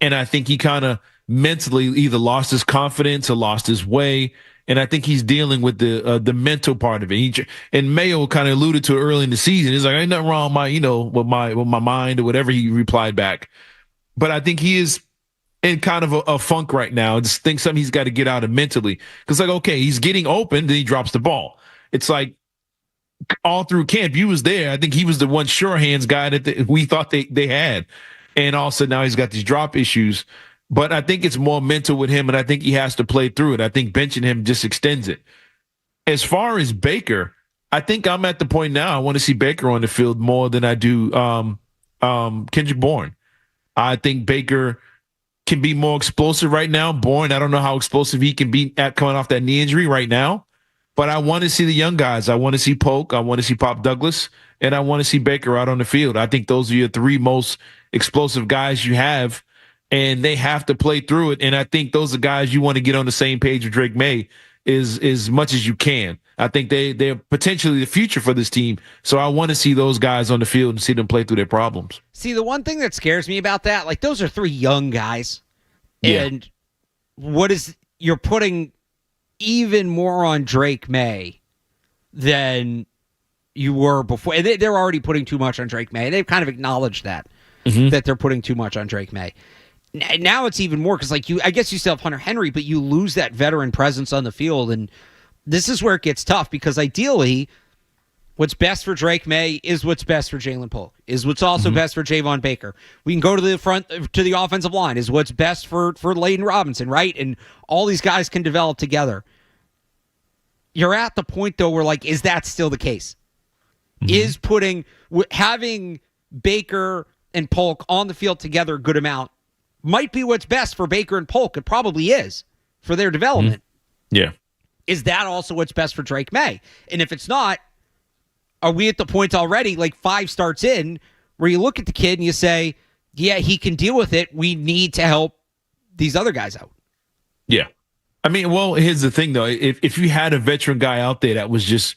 And I think he kind of mentally either lost his confidence or lost his way. And I think he's dealing with the mental part of it. And Mayo kind of alluded to it early in the season. He's like, ain't nothing wrong with my mind or whatever he replied back. But I think he is in kind of a funk right now. I just think something he's got to get out of mentally. Because like, okay, he's getting open, then he drops the ball. It's like all through camp, you was there. I think he was the one sure hands guy that we thought they had. And also now he's got these drop issues. But I think it's more mental with him, and I think he has to play through it. I think benching him just extends it. As far as Baker, I think I'm at the point now I want to see Baker on the field more than I do Kendrick Bourne. I think Baker can be more explosive right now. Bourne, I don't know how explosive he can be at coming off that knee injury right now. But I want to see the young guys. I want to see Polk. I want to see Pop Douglas. And I want to see Baker out on the field. I think those are your 3 most explosive guys you have. And they have to play through it. And I think those are guys you want to get on the same page with Drake May as much as you can. I think they're potentially the future for this team. So I want to see those guys on the field and see them play through their problems. See, the one thing that scares me about that, like those are 3 young guys. And you're putting even more on Drake May than you were before. They're already putting too much on Drake May. They've kind of acknowledged that they're putting too much on Drake May. Now it's even more because, I guess you still have Hunter Henry, but you lose that veteran presence on the field, and this is where it gets tough because ideally, what's best for Drake May is what's best for Jalen Polk, is what's also best for Javon Baker. We can go to the front to the offensive line, is what's best for Layden Robinson, right? And all these guys can develop together. You're at the point though where is that still the case? Is having Baker and Polk on the field together a good amount might be what's best for Baker and Polk. It probably is for their development. Yeah. Is that also what's best for Drake May? And if it's not, are we at the point already, 5 starts in, where you look at the kid and you say, yeah, he can deal with it. We need to help these other guys out. Yeah. I mean, well, here's the thing, though. If you had a veteran guy out there that was just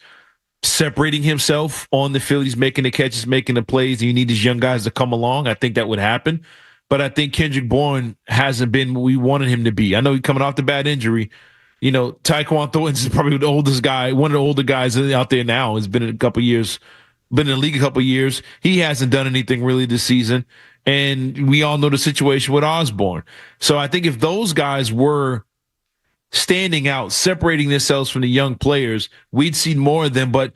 separating himself on the field, he's making the catches, making the plays, and you need these young guys to come along, I think that would happen. But I think Kendrick Bourne hasn't been what we wanted him to be. I know he's coming off the bad injury. Tyquan Thornton is probably the oldest guy, one of the older guys out there now. Has been in the league a couple of years. He hasn't done anything really this season. And we all know the situation with Osborne. So I think if those guys were standing out, separating themselves from the young players, we'd see more of them. But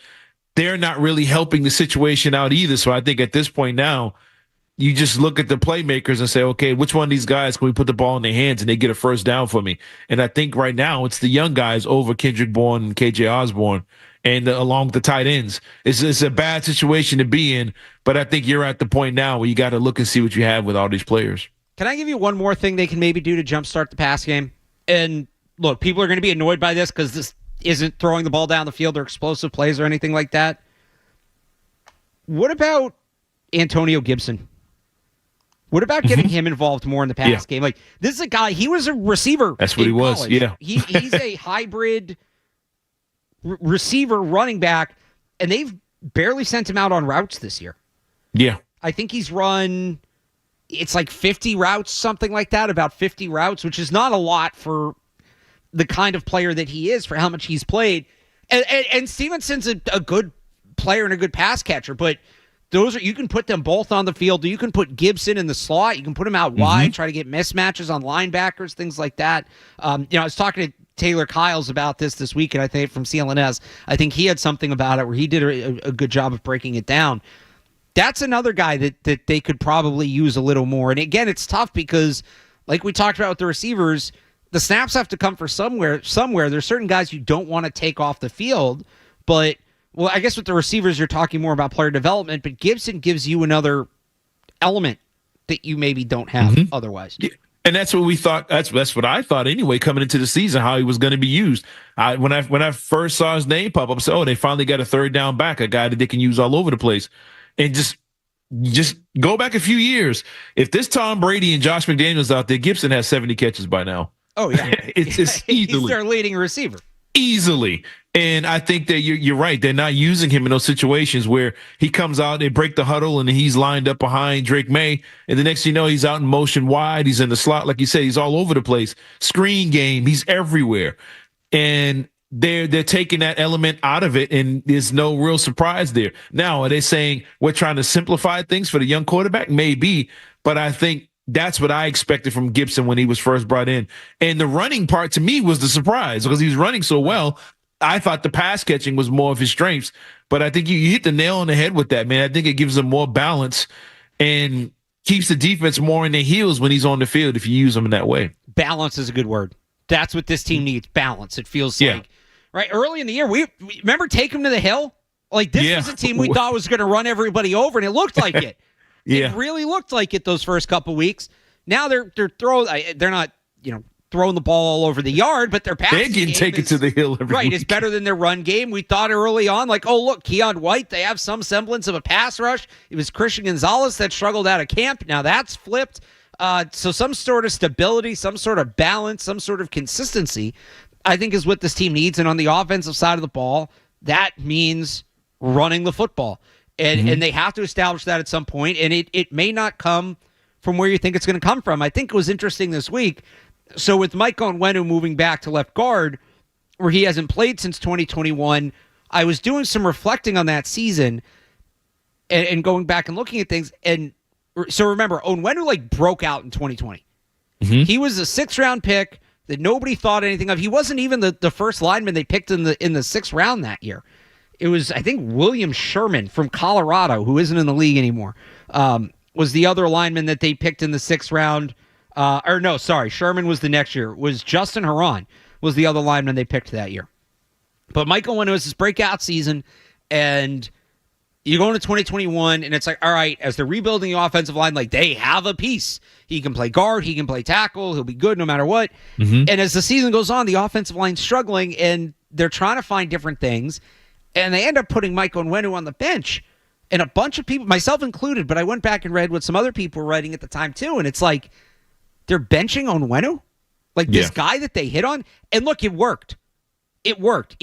they're not really helping the situation out either. So I think at this point now, you just look at the playmakers and say, okay, which one of these guys can we put the ball in their hands and they get a first down for me? And I think right now it's the young guys over Kendrick Bourne and KJ Osborne and along the tight ends. It's a bad situation to be in, but I think you're at the point now where you got to look and see what you have with all these players. Can I give you one more thing they can maybe do to jumpstart the pass game? And look, people are going to be annoyed by this because this isn't throwing the ball down the field or explosive plays or anything like that. What about Antonio Gibson? What about getting him involved more in the pass game? Like, this is a guy, he was a receiver. That's what he was, college. yeah. He's a hybrid receiver running back, and they've barely sent him out on routes this year. Yeah. I think he's run, it's like 50 routes, something like that, about 50 routes, which is not a lot for the kind of player that he is, for how much he's played. And Stevenson's a good player and a good pass catcher, but those are, you can put them both on the field. You can put Gibson in the slot. You can put him out wide, try to get mismatches on linebackers, things like that. I was talking to Taylor Kyles about this week, and I think from CLNS, I think he had something about it where he did a good job of breaking it down. That's another guy that they could probably use a little more. And again, it's tough because, like we talked about with the receivers, the snaps have to come from somewhere. There's certain guys you don't want to take off the field, but well, I guess with the receivers, you're talking more about player development, but Gibson gives you another element that you maybe don't have otherwise. Yeah. And that's what we thought. That's what I thought anyway, coming into the season, how he was going to be used. When I first saw his name pop up, I said, oh, they finally got a third down back, a guy that they can use all over the place. And just go back a few years. If this Tom Brady and Josh McDaniels out there, Gibson has 70 catches by now. Oh, yeah. It's easily. He's their leading receiver. Easily. And I think that you're right. They're not using him in those situations where he comes out, they break the huddle, and he's lined up behind Drake May. And the next thing you know, he's out in motion wide. He's in the slot. Like you said, he's all over the place. Screen game. He's everywhere. And they're taking that element out of it, and there's no real surprise there. Now, are they saying we're trying to simplify things for the young quarterback? Maybe. But I think that's what I expected from Gibson when he was first brought in. And the running part to me was the surprise because he was running so well. I thought the pass catching was more of his strengths, but I think you hit the nail on the head with that, man. I think it gives him more balance and keeps the defense more in their heels when he's on the field if you use him in that way. Balance is a good word. That's what this team needs, balance. It feels like, right? Early in the year, we remember take him to the hill? Like, this was a team we thought was going to run everybody over, and it looked like it. It really looked like it those first couple weeks. Now they're not, throwing the ball all over the yard, but their passing they can take it to the hill every week. It's better than their run game. We thought early on, like, oh, look, Keon White, they have some semblance of a pass rush. It was Christian Gonzalez that struggled out of camp. Now that's flipped. So some sort of stability, some sort of balance, some sort of consistency, I think is what this team needs. And on the offensive side of the ball, that means running the football. And they have to establish that at some point, and it may not come from where you think it's going to come from. I think it was interesting this week. So with Mike Onwenu moving back to left guard, where he hasn't played since 2021, I was doing some reflecting on that season and going back and looking at things. And so remember, Onwenu broke out in 2020. He was a 6th-round pick that nobody thought anything of. He wasn't even the first lineman they picked in the 6th round that year. It was, I think, William Sherman from Colorado, who isn't in the league anymore, was the other lineman that they picked in the 6th round. Sherman was the next year. It was Justin Herron was the other lineman they picked that year. But Michael Onwenu was his breakout season, and you go into 2021, and it's like, all right, as they're rebuilding the offensive line, they have a piece. He can play guard, he can play tackle, he'll be good no matter what. And as the season goes on, the offensive line's struggling, and they're trying to find different things, and they end up putting Mike Onwenu on the bench. And a bunch of people, myself included, but I went back and read what some other people were writing at the time too, and it's like, they're benching Onwenu? This guy that they hit on? And look, it worked. It worked.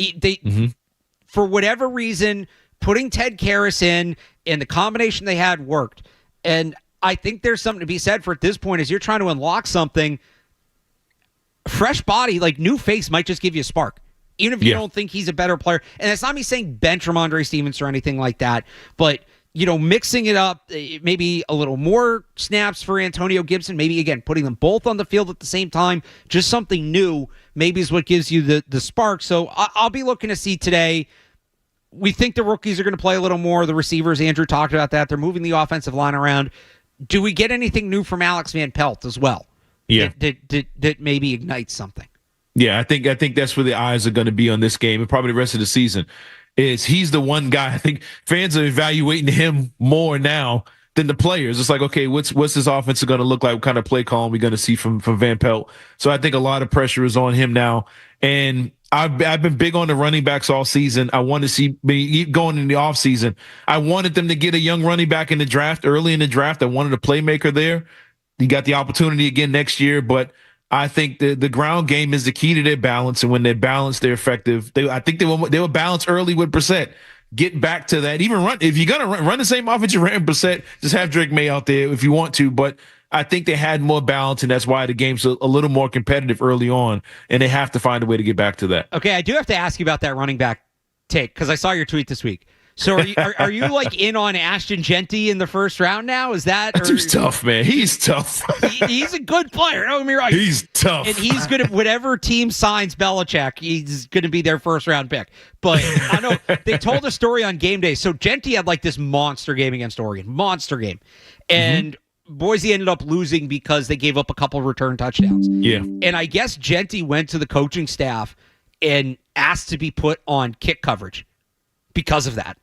For whatever reason, putting Ted Karras in and the combination they had worked. And I think there's something to be said for at this point as you're trying to unlock something. Fresh body, new face might just give you a spark. Even if you don't think he's a better player. And it's not me saying bench Ramondre Stevenson or anything like that, but mixing it up, maybe a little more snaps for Antonio Gibson, maybe, again, putting them both on the field at the same time, just something new, maybe is what gives you the spark. So I'll be looking to see today. We think the rookies are going to play a little more. The receivers, Andrew talked about that. They're moving the offensive line around. do we get anything new from Alex Van Pelt as well? Yeah. That maybe ignites something. Yeah, I think that's where the eyes are going to be on this game and probably the rest of the season. He's the one guy. I think fans are evaluating him more now than the players. It's like, okay, what's this offense going to look like? What kind of play call are we going to see from Van Pelt? So I think a lot of pressure is on him now. And I've been big on the running backs all season. I want to see going in the offseason. I wanted them to get a young running back in the draft, early in the draft. I wanted a playmaker there. You got the opportunity again next year, but I think the ground game is the key to their balance, and when they're balanced, they're effective. I think they were balanced early with Brissett. Get back to that. Even run if you're gonna run the same offense you ran Brissett, just have Drake May out there if you want to. But I think they had more balance, and that's why the game's a little more competitive early on, and they have to find a way to get back to that. Okay, I do have to ask you about that running back take because I saw your tweet this week. So are you like in on Ashton Genty in the first round now? Is that dude's tough, man? He's tough. He's a good player. Don't get me wrong. He's tough, and he's gonna whatever team signs Belichick, he's gonna be their first round pick. But I know they told a story on game day. So Genty had like this monster game against Oregon, monster game, and Boise ended up losing because they gave up a couple return touchdowns. Yeah, and I guess Genty went to the coaching staff and asked to be put on kick coverage because of that.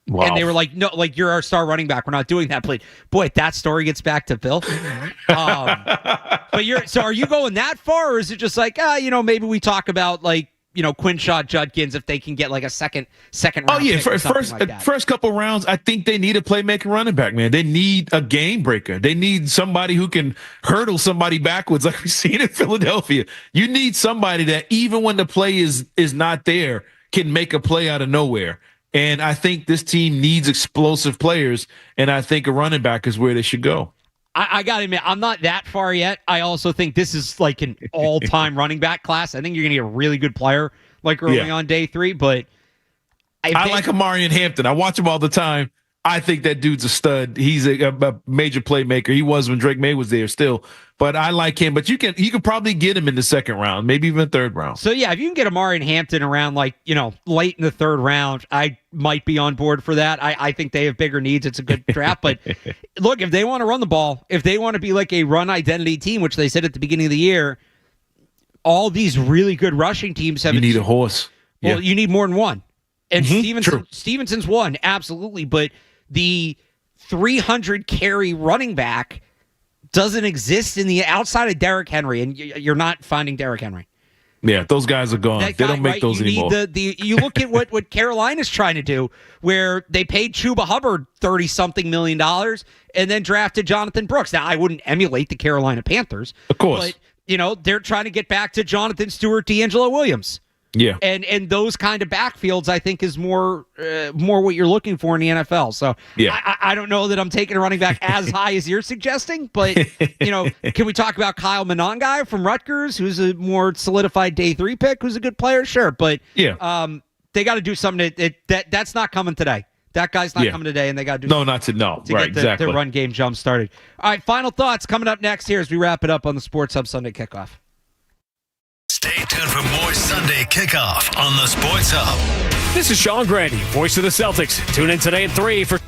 Wow. And they were like, no, like, you're our star running back. We're not doing that. Boy, that story gets back to Bill. But are you going that far, or is it just like, maybe we talk about like, Quinshot Judkins if they can get like a second round. Oh yeah, first couple rounds, I think they need a playmaker running back, man. They need a game breaker. They need somebody who can hurdle somebody backwards, like we've seen in Philadelphia. You need somebody that even when the play is not there, can make a play out of nowhere. And I think this team needs explosive players, and I think a running back is where they should go. I got to admit, I'm not that far yet. I also think this is like an all-time running back class. I think you're going to get a really good player like early on day 3, but I like Amarian Hampton. I watch him all the time. I think that dude's a stud. He's a major playmaker. He was when Drake May was there still, but I like him. But you can probably get him in the second round, maybe even third round. So yeah, if you can get Amarian Hampton around like, late in the third round, I might be on board for that. I think they have bigger needs. It's a good draft, but look, if they want to run the ball, if they want to be like a run identity team, which they said at the beginning of the year, all these really good rushing teams have. You need a horse. Well, you need more than one. And Stevenson's one, absolutely, but the 300 carry running back doesn't exist in the outside of Derrick Henry, and you're not finding Derrick Henry. Yeah, those guys are gone. They don't make those anymore. You look at what Carolina's trying to do, where they paid Chuba Hubbard $30-something million and then drafted Jonathan Brooks. Now, I wouldn't emulate the Carolina Panthers, of course, but they're trying to get back to Jonathan Stewart, D'Angelo Williams. Yeah, and those kind of backfields, I think, is more what you're looking for in the NFL. So yeah, I don't know that I'm taking a running back as high as you're suggesting, but can we talk about Kyle Monangai from Rutgers, who's a more solidified day 3 pick, who's a good player? Sure, but they got to do something that's not coming today. That guy's not coming today, and they got to do right, get the run game jump started. All right, final thoughts coming up next here as we wrap it up on the Sports Hub Sunday Kickoff. Stay tuned for more Sunday Kickoff on the Sports Hub. This is Sean Grady, voice of the Celtics. Tune in today at 3 for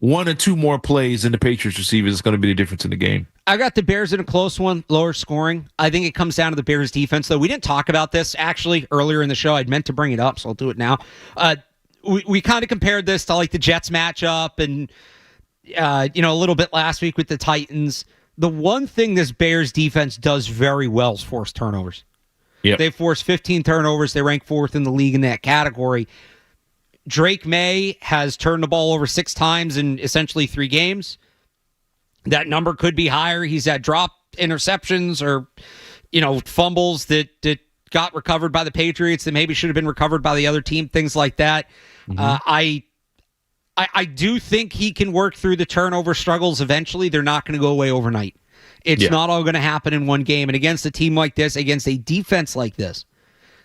one or two more plays in the Patriots receivers is going to be the difference in the game. I got the Bears in a close one, lower scoring. I think it comes down to the Bears defense, though. We didn't talk about this, actually, earlier in the show. I'd meant to bring it up, so I'll do it now. We kind of compared this to, like, the Jets matchup and, a little bit last week with the Titans. The one thing this Bears defense does very well is force turnovers. Yep. They force 15 turnovers. They rank 4th in the league in that category. Drake May has turned the ball over 6 times in essentially 3 games. That number could be higher. He's had drop interceptions or, fumbles that got recovered by the Patriots that maybe should have been recovered by the other team, things like that. Mm-hmm. I do think he can work through the turnover struggles eventually. They're not going to go away overnight. It's not all going to happen in one game. And against a team like this, against a defense like this,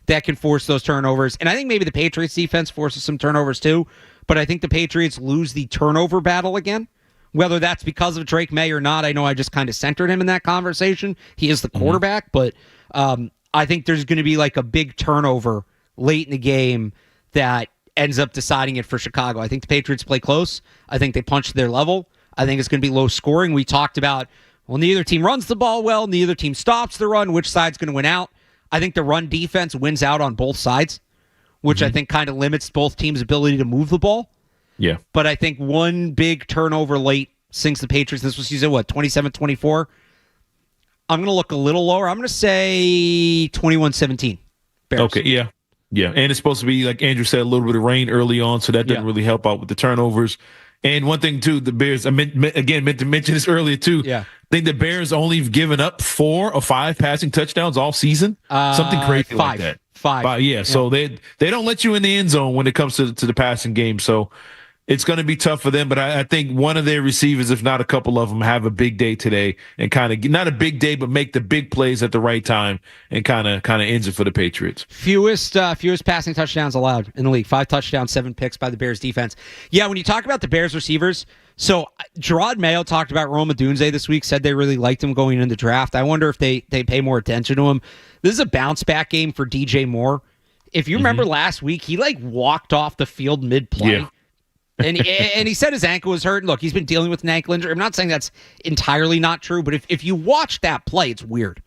that can force those turnovers. And I think maybe the Patriots defense forces some turnovers too, but I think the Patriots lose the turnover battle again. Whether that's because of Drake May or not, I know I just kind of centered him in that conversation. He is the quarterback, but I think there's going to be like a big turnover late in the game that ends up deciding it for Chicago. I think the Patriots play close. I think they punch their level. I think it's going to be low scoring. We talked about, neither team runs the ball well, neither team stops the run, which side's going to win out. I think the run defense wins out on both sides, which I think kind of limits both teams' ability to move the ball. Yeah. But I think one big turnover late sinks the Patriots. This was season, 27-24? I'm going to look a little lower. I'm going to say 21-17. Bears. Okay, yeah. Yeah, and it's supposed to be, like Andrew said, a little bit of rain early on, so that doesn't really help out with the turnovers. And one thing, too, the Bears, I meant to mention this earlier, too. Yeah. I think the Bears only have given up 4 or 5 passing touchdowns all season. Something crazy like that. 5. Yeah, so they don't let you in the end zone when it comes to the passing game. So it's going to be tough for them. But I think one of their receivers, if not a couple of them, have a big day today and kind of, not a big day, but make the big plays at the right time and kind of ends it for the Patriots. Fewest passing touchdowns allowed in the league. 5 touchdowns, 7 picks by the Bears defense. Yeah, when you talk about the Bears receivers, so Gerard Mayo talked about Rome Odunze this week, said they really liked him going into the draft. I wonder if they pay more attention to him. This is a bounce back game for DJ Moore. If you remember last week, he walked off the field mid-play. Yeah. and he said his ankle was hurt. Look, he's been dealing with an ankle injury. I'm not saying that's entirely not true, but if you watch that play, it's weird.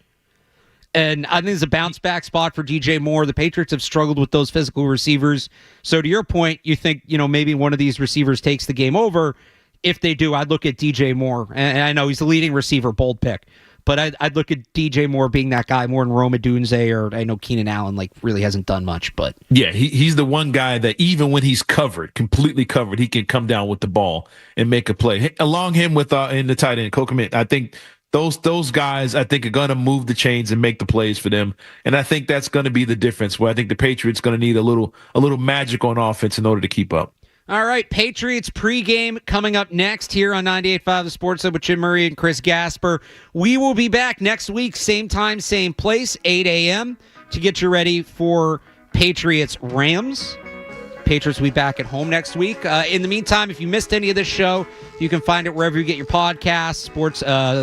And I think it's a bounce back spot for DJ Moore. The Patriots have struggled with those physical receivers. So to your point, you think, maybe one of these receivers takes the game over. If they do, I'd look at DJ Moore. And I know he's the leading receiver, bold pick. But I'd look at DJ Moore being that guy more than Rome Odunze, or I know Keenan Allen really hasn't done much. But yeah, he's the one guy that even when he's completely covered, he can come down with the ball and make a play. Along him with in the tight end, Kokomet, I think those guys are going to move the chains and make the plays for them. And I think that's going to be the difference. Where I think the Patriots going to need a little magic on offense in order to keep up. All right, Patriots pregame coming up next here on 98.5 The Sports Hub with Jim Murray and Chris Gasper. We will be back next week, same time, same place, 8 a.m. to get you ready for Patriots-Rams. Patriots will be back at home next week. In the meantime, if you missed any of this show, you can find it wherever you get your podcasts,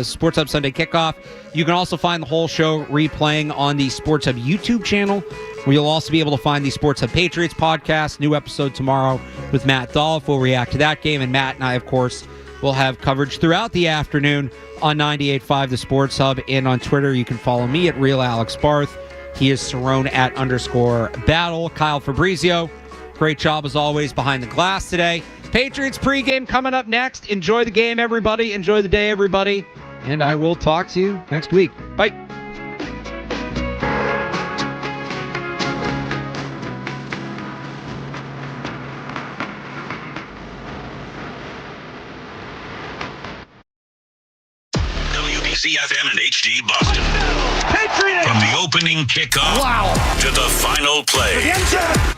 Sports Hub Sunday Kickoff. You can also find the whole show replaying on the Sports Hub YouTube channel, where you'll also be able to find the Sports Hub Patriots podcast. New episode tomorrow with Matt Dolph. We'll react to that game, and Matt and I, of course, will have coverage throughout the afternoon on 98.5 The Sports Hub, and on Twitter you can follow me at RealAlexBarth. He is Cerrone at _battle. Kyle Fabrizio, great job as always behind the glass today. Patriots pregame coming up next. Enjoy the game, everybody. Enjoy the day, everybody. And I will talk to you next week. Bye. WBC-FM and HD Boston. Patriots! From the opening kickoff to the final play.